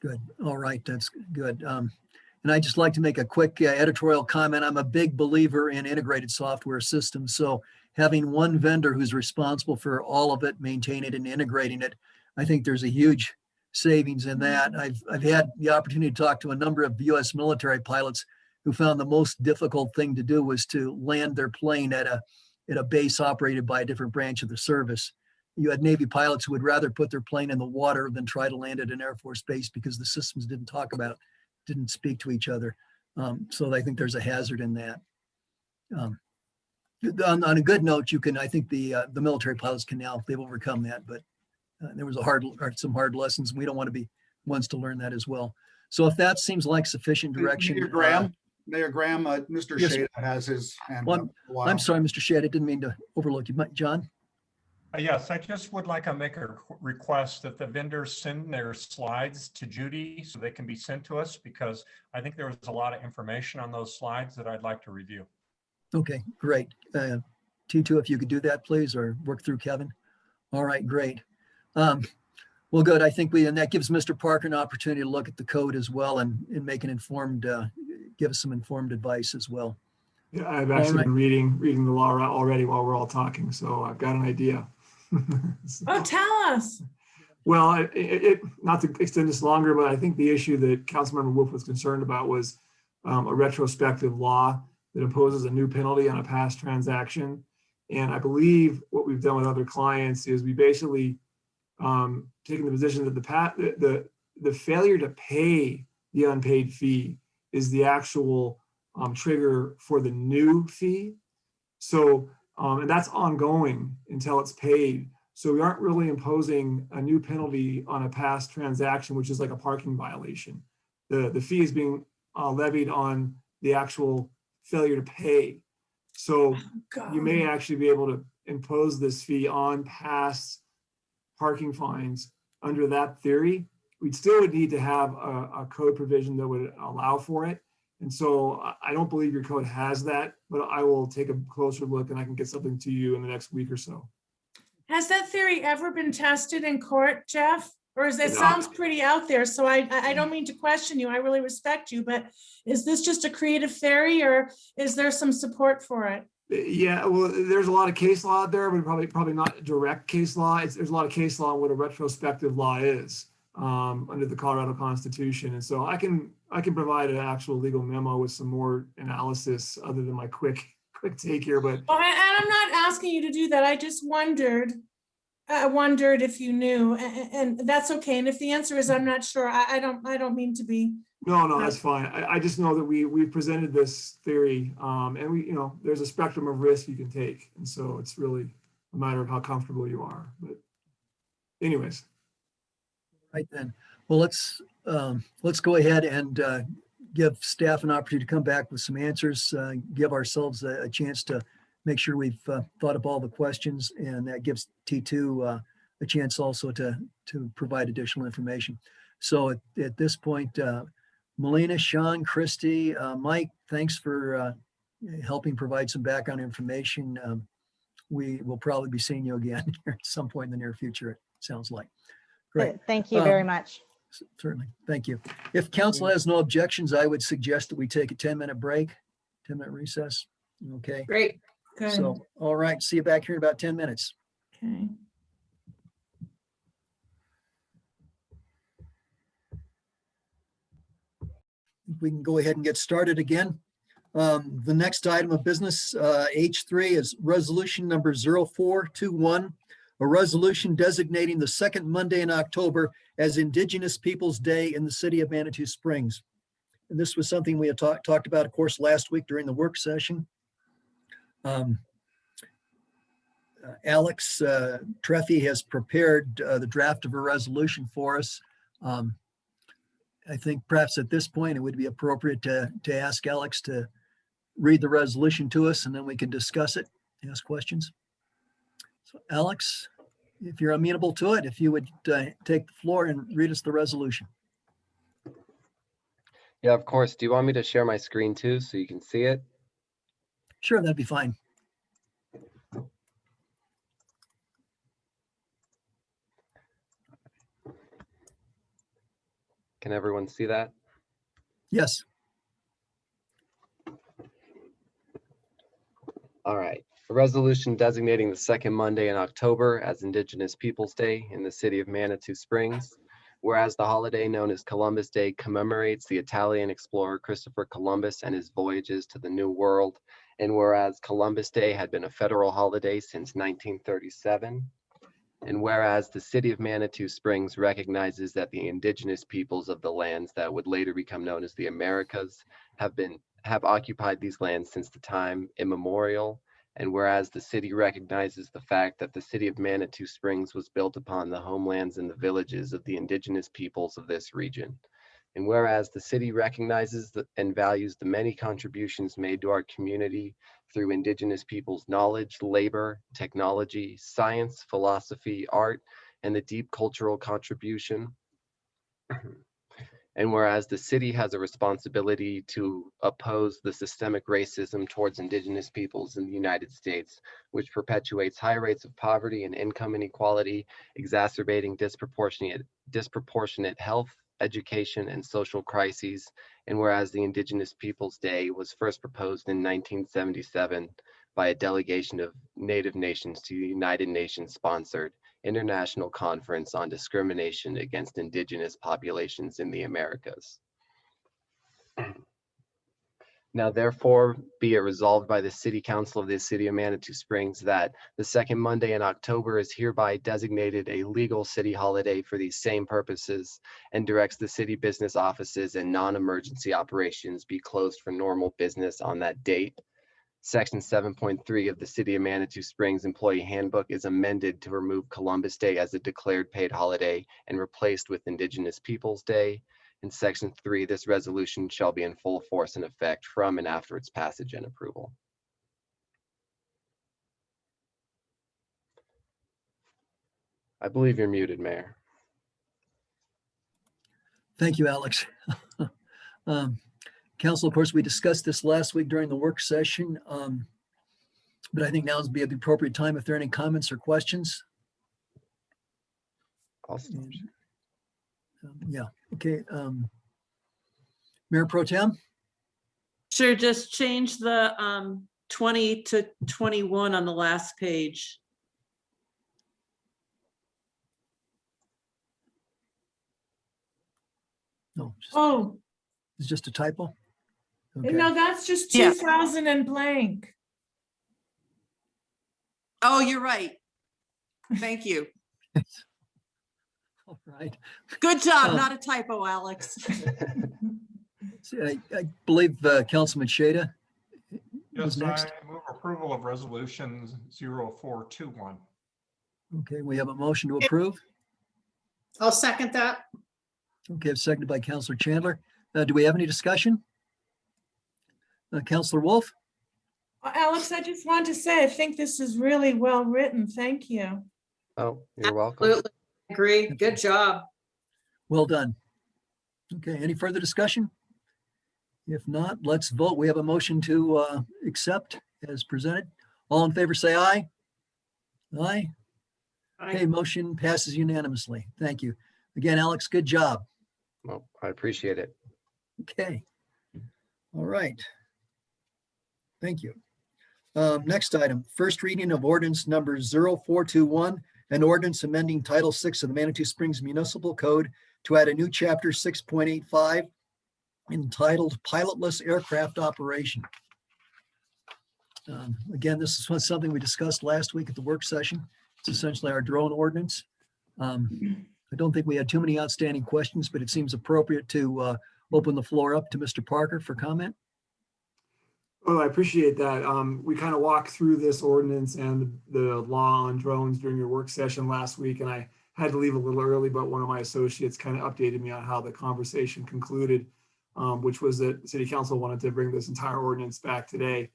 Good. All right. That's good. And I'd just like to make a quick editorial comment. I'm a big believer in integrated software systems. So having one vendor who's responsible for all of it, maintaining it and integrating it, I think there's a huge savings in that. I've had the opportunity to talk to a number of U.S. military pilots who found the most difficult thing to do was to land their plane at a base operated by a different branch of the service. you had Navy pilots who would rather put their plane in the water than try to land it in Air Force Base because the systems didn't speak to each other. So I think there's a hazard in that. On a good note, I think the military pilots can now, they've overcome that, but there was some hard lessons. We don't want to be ones to learn that as well. So if that seems like sufficient direction. Mayor Graham, Mr. Yes, Shade has his hand well, up for a while. I'm sorry, Mr. Shedd, I didn't mean to overlook you. John? Yes, I just would like to make a request that the vendors send their slides to Judy so they can be sent to us, because I think there was a lot of information on those slides that I'd like to review. Okay, great. T2, if you could do that, please, or work through Kevin. All right, great. Well, good. I think and that gives Mr. Parker an opportunity to look at the code as well and make an informed, give us some informed advice as well. Yeah, I've actually been reading the law already while we're all talking, so I've got an idea. Oh, tell us. Well, not to extend this longer, but I think the issue that Councilmember Wolf was concerned about was a retrospective law that imposes a new penalty on a past transaction. And I believe what we've done with other clients is we basically taken the position that the failure to pay the unpaid fee is the actual trigger for the new fee. So, and that's ongoing until it's paid. So we aren't really imposing a new penalty on a past transaction, which is like a parking violation. The fee is being levied on the actual failure to pay. So you may actually be able to impose this fee on past parking fines under that theory. We still would need to have a code provision that would allow for it. And so I don't believe your code has that, but I will take a closer look and I can get something to you in the next week or so. Has that theory ever been tested in court, Jeff? Or is it sounds pretty out there? So I don't mean to question you. I really respect you, but is this just a creative theory or is there some support for it? Yeah, well, there's a lot of case law out there, but probably not direct case law. There's a lot of case law on what a retrospective law is under the Colorado Constitution. And so I can provide an actual legal memo with some more analysis other than my quick take here. But Well, and I'm not asking you to do that. I just wondered. I wondered if you knew, and that's okay. And if the answer is I'm not sure, I don't mean to be. No, that's fine. I just know that we presented this theory, and there's a spectrum of risk you can take, and so it's really a matter of how comfortable you are. But, anyways, right then. Well, let's go ahead and give staff an opportunity to come back with some answers. Give ourselves a chance to make sure we've thought of all the questions, and that gives T2 a chance also to provide additional information. So at this point, Melina, Sean, Christy, Mike, thanks for helping provide some background information. We will probably be seeing you again at some point in the near future, it sounds like. Great. Thank you very much. Certainly. Thank you. If council has no objections, I would suggest that we take a 10-minute break, 10-minute recess. Okay. Great. Good. So, all right. See you back here in about 10 minutes. Okay. We can go ahead and get started again. The next item of business, H3, is resolution number 0421, a resolution designating the second Monday in October as Indigenous Peoples' Day in the city of Manitou Springs. And this was something we had talked about, of course, last week during the work session. Alex Treffy has prepared the draft of a resolution for us. I think perhaps at this point, it would be appropriate to ask Alex to read the resolution to us, and then we can discuss it, ask questions. So Alex, if you're amenable to it, if you would take the floor and read us the resolution. Yeah, of course. Do you want me to share my screen too so you can see it? Sure, that'd be fine. Can everyone see that? Yes. All right. A resolution designating the second Monday in October as Indigenous Peoples' Day in the city of Manitou Springs. Whereas the holiday known as Columbus Day commemorates the Italian explorer Christopher Columbus and his voyages to the New World. And whereas Columbus Day had been a federal holiday since 1937. And whereas the city of Manitou Springs recognizes that the indigenous peoples of the lands that would later become known as the Americas have occupied these lands since the time immemorial. And whereas the city recognizes the fact that the city of Manitou Springs was built upon the homelands and the villages of the indigenous peoples of this region. And whereas the city recognizes and values the many contributions made to our community through indigenous people's knowledge, labor, technology, science, philosophy, art, and the deep cultural contribution. And whereas the city has a responsibility to oppose the systemic racism towards indigenous peoples in the United States, which perpetuates high rates of poverty and income inequality, exacerbating disproportionate health, education, and social crises. And whereas the Indigenous Peoples Day was first proposed in 1977 by a delegation of Native nations to the United Nations sponsored International Conference on Discrimination Against Indigenous Populations in the Americas. Now therefore be it resolved by the City Council of the City of Manitou Springs that the second Monday in October is hereby designated a legal city holiday for these same purposes, and directs the city business offices and non-emergency operations be closed for normal business on that date. Section 7.3 of the City of Manitou Springs Employee Handbook is amended to remove Columbus Day as a declared paid holiday and replaced with Indigenous Peoples Day. In Section 3, this resolution shall be in full force and effect from and after its passage and approval. I believe you're muted, Mayor. Thank you, Alex. Council, of course, we discussed this last week during the work session, but I think now would be the appropriate time if there are any comments or questions. Awesome. Yeah, okay. Mayor Pro Tem? Sure, just change the 20 to 21 on the last page. No, Oh, it's just a typo. Okay. no, that's just Yeah. 2000 and blank. Oh, you're right. Thank you. All right. Good job, not a typo, Alex. See, I believe Councilman Shada was Yes, next. I move approval of resolution 0421. Okay, we have a motion to approve. I'll second that. Okay, seconded by Councilor Chandler. Do we have any discussion? Councilor Wolf? Alex, I just want to say, I think this is really well written. Thank you. Oh, you're welcome. Absolutely agree. Good job. Well done. Okay, any further discussion? If not, let's vote. We have a motion to accept as presented. All in favor, say aye. Aye. Okay, motion passes unanimously. Thank you. Again, Alex, good job. Well, I appreciate it. Okay. All right. Thank you. Next item, first reading of ordinance number 0421, an ordinance amending Title 6 of the Manitou Springs Municipal Code to add a new chapter 6.85 entitled Pilotless Aircraft Operation. Again, this was something we discussed last week at the work session. It's essentially our drone ordinance. I don't think we had too many outstanding questions, but it seems appropriate to open the floor up to Mr. Parker for comment. Well, I appreciate that. We kind of walked through this ordinance and the law on drones during your work session last week, and I had to leave a little early, but one of my associates kind of updated me on how the conversation concluded, which was that City Council wanted to bring this entire ordinance back today.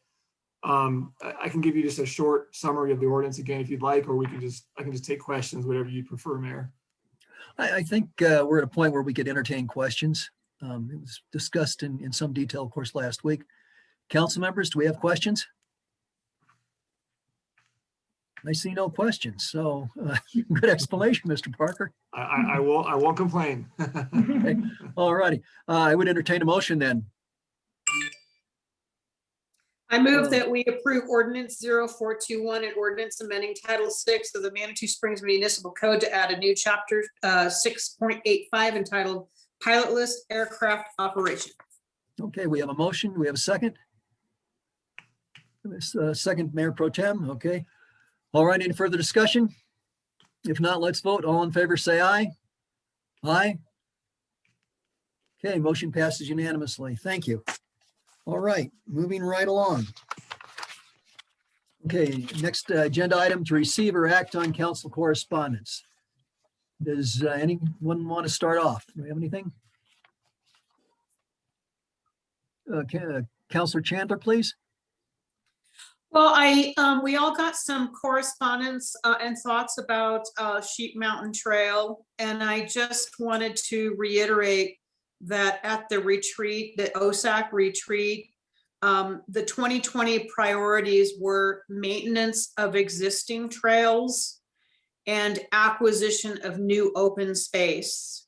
I can give you just a short summary of the ordinance again if you'd like, or I can just take questions, whatever you prefer, Mayor. I think we're at a point where we could entertain questions. It was discussed in some detail, of course, last week. Council members, do we have questions? I see no questions. So good explanation, Mr. Parker. I won't complain. Okay. All righty. I would entertain a motion then. I move that we approve ordinance 0421 and ordinance amending Title 6 of the Manitou Springs Municipal Code to add a new chapter 6.85 entitled Pilotless Aircraft Operation. Okay, we have a motion. Do we have a second? Second, Mayor Pro Tem. Okay. All right, any further discussion? If not, let's vote. All in favor, say aye. Aye. Okay, motion passes unanimously. Thank you. All right, moving right along. Okay, next agenda item, to receive or act on council correspondence. Does anyone want to start off? Do we have anything? Councilor Chandler, please. Well, we all got some correspondence and thoughts about Sheep Mountain Trail, and I just wanted to reiterate that at the retreat, the OSAC retreat, the 2020 priorities were maintenance of existing trails and acquisition of new open space.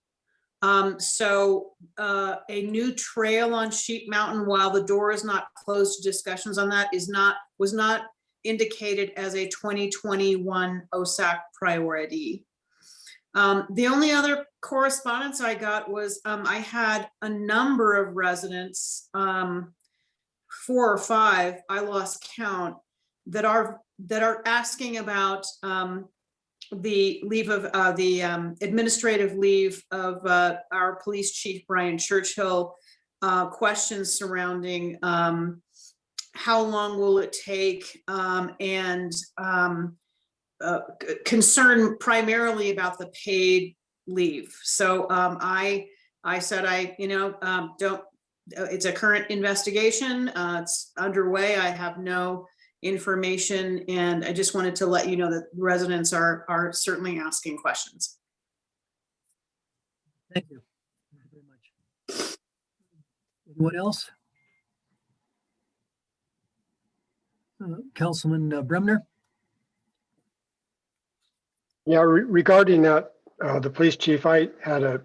So a new trail on Sheep Mountain, while the door is not closed to discussions on that, was not indicated as a 2021 OSAC priority. The only other correspondence I got was I had a number of residents, 4 or 5, I lost count, that are asking about the leave of the administrative leave of our police chief, Brian Churchill, questions surrounding how long will it take, and concern primarily about the paid leave. So I said, don't, it's a current investigation. It's underway. I have no information, and I just wanted to let you know that residents are certainly asking questions. Thank you. Thank you very much. Anyone else? Councilman Bremner? Yeah, regarding that, the police chief, I had a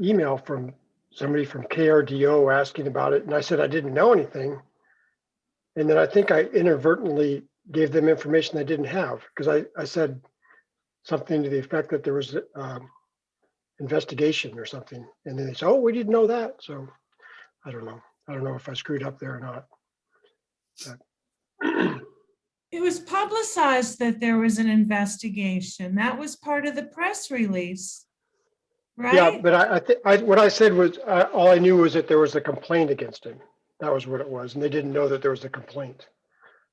email from somebody from KRDO asking about it, and I said I didn't know anything. And then I think I inadvertently gave them information they didn't have, because I said something to the effect that there was investigation or something. And then they said, oh, we didn't know that. So I don't know. I don't know if I screwed up there or not. But It was publicized that there was an investigation. That was part of the press release, right? Yeah, but I think what I said was all I knew was that there was a complaint against him. That was what it was, and they didn't know that there was a complaint.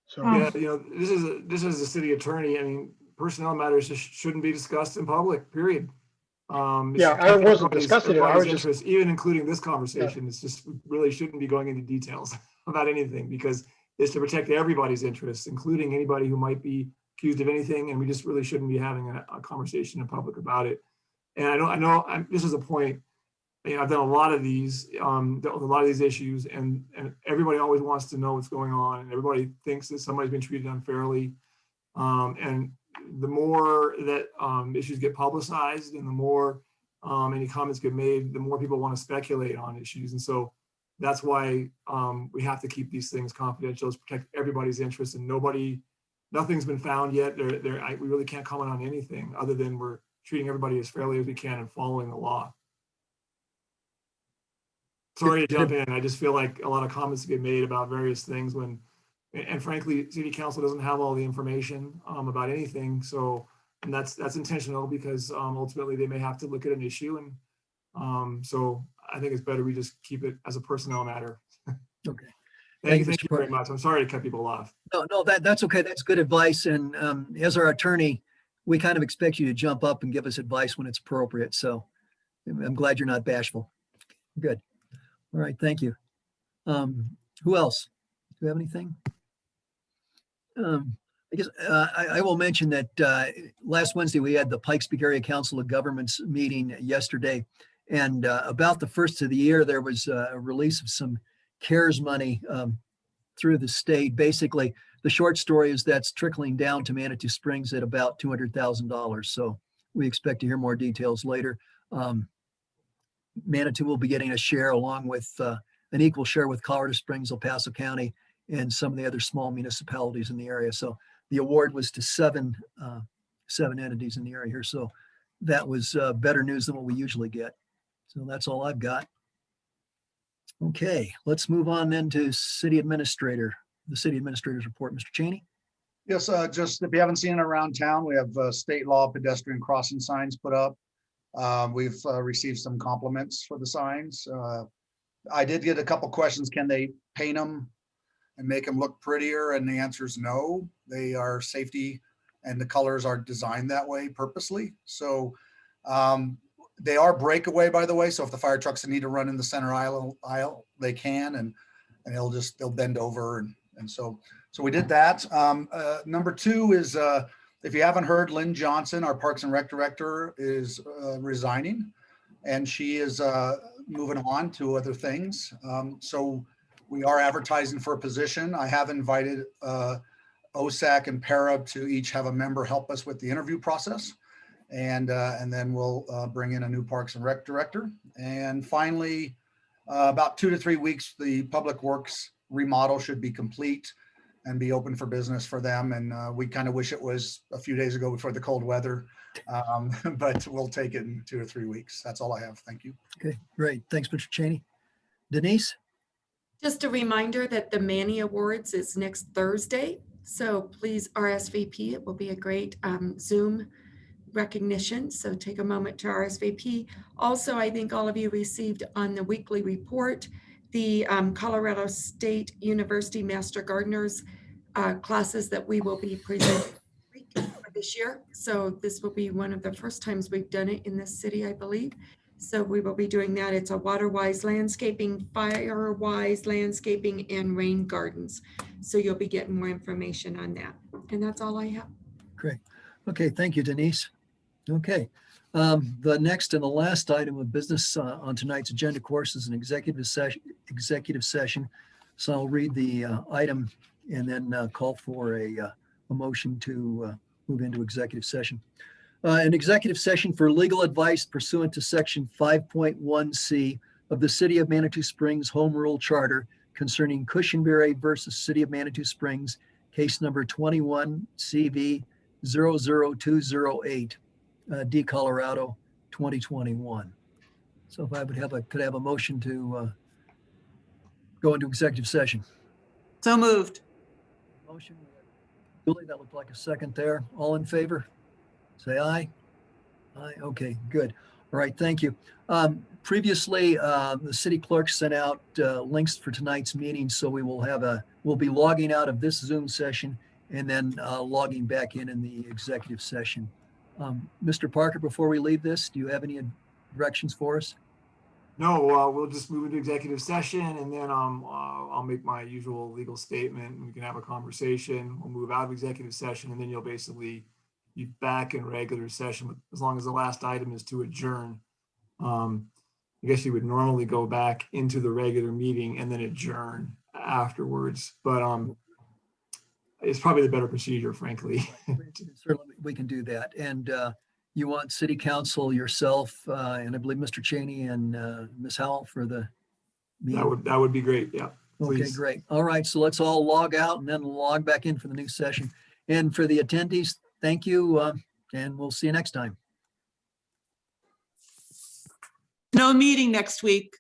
So yeah, this is the city attorney. I mean, personnel matters just shouldn't be discussed in public. Period. Yeah, I wasn't discussing it. I was just even including this conversation. Yeah. It's just really shouldn't be going into details about anything, because it's to protect everybody's interests, including anybody who might be accused of anything, and we just really shouldn't be having a conversation in public about it. And I know this is a point. I've done a lot of these, issues, and everybody always wants to know what's going on, and everybody thinks that somebody's been treated unfairly. And the more that issues get publicized, and the more any comments get made, the more people want to speculate on issues. And so that's why we have to keep these things confidential, to protect everybody's interests. And nothing's been found yet. We really can't comment on anything other than we're treating everybody as fairly as we can and following the law. Sorry to jump in. I just feel like a lot of comments get made about various things and frankly, city council doesn't have all the information about anything. So, and that's intentional, because ultimately they may have to look at an issue. And so I think it's better we just keep it as a personnel matter. Okay. Thank you very much. I'm sorry to cut people off. No, that's okay. That's good advice. And as our attorney, we kind of expect you to jump up and give us advice when it's appropriate. So I'm glad you're not bashful. Good. All right, thank you. Who else? Do you have anything? I guess I will mention that last Wednesday we had the Pikes Peak Area Council of Governments meeting yesterday, and about the first of the year there was a release of some CARES money through the state. Basically, the short story is that's trickling down to Manitou Springs at about $200,000. So we expect to hear more details later. Manitou will be getting a share along with an equal share with Colorado Springs, El Paso County, and some of the other small municipalities in the area. So the award was to seven entities in the area here. So that was better news than what we usually get. So that's all I've got. Okay, let's move on then to the city administrator's report. Mr. Cheney. Yes, just if you haven't seen it around town, we have state law pedestrian crossing signs put up. We've received some compliments for the signs. I did get a couple questions. Can they paint them and make them look prettier? And the answer is no. They are safety and the colors are designed that way purposely. So they are breakaway, by the way. So if the fire trucks need to run in the center aisle, they can, and they'll bend over. And so we did that. Number two is, if you haven't heard, Lynn Johnson, our Parks and Rec director, is resigning, and she is moving on to other things. So we are advertising for a position. I have invited OSAC and PARA to each have a member help us with the interview process. And then we'll bring in a new Parks and Rec director. And finally, about 2 to 3 weeks, the Public Works remodel should be complete and be open for business for them. And we kind of wish it was a few days ago before the cold weather, but we'll take it in 2 or 3 weeks. That's all I have. Thank you. Okay, great. Thanks, Mr. Cheney. Denise? Just a reminder that the Manny Awards is next Thursday. So please RSVP. It will be a great Zoom recognition. So take a moment to RSVP. Also, I think all of you received on the weekly report the Colorado State University Master Gardeners classes that we will be presenting for this year. So this will be one of the first times we've done it in this city, I believe. So we will be doing that. It's a water-wise landscaping, fire-wise landscaping, and rain gardens. So you'll be getting more information on that. And that's all I have. Great. Okay, thank you, Denise. Okay, the next and the last item of business on tonight's agenda, of course, is an executive session. So I'll read the item and then call for a motion to move into executive session. An executive session for legal advice pursuant to section 5.1C of the City of Manitou Springs Home Rule Charter concerning Cushenberry versus City of Manitou Springs, case number 21 CV 00208, D Colorado 2021. So if I would could have a motion to go into executive session. So moved. Motion. Julie, that looked like a second there. All in favor? Say aye. Aye. Okay, good. All right, thank you. Previously, the city clerk sent out links for tonight's meeting, so we'll be logging out of this Zoom session and then logging back in the executive session. Mr. Parker, before we leave this, do you have any directions for us? No, we'll just move into executive session, and then I'll make my usual legal statement, and we can have a conversation. We'll move out of executive session, and then you'll basically be back in regular session, as long as the last item is to adjourn. I guess you would normally go back into the regular meeting and then adjourn afterwards, but it's probably the better procedure, frankly. Certainly, we can do that. And you want city council, yourself, and I believe Mr. Cheney and Ms. Howell for the meeting. That would be great. Yeah. Okay, Please. great. All right, so let's all log out and then log back in for the new session. And for the attendees, thank you, and we'll see you next time. No meeting next week.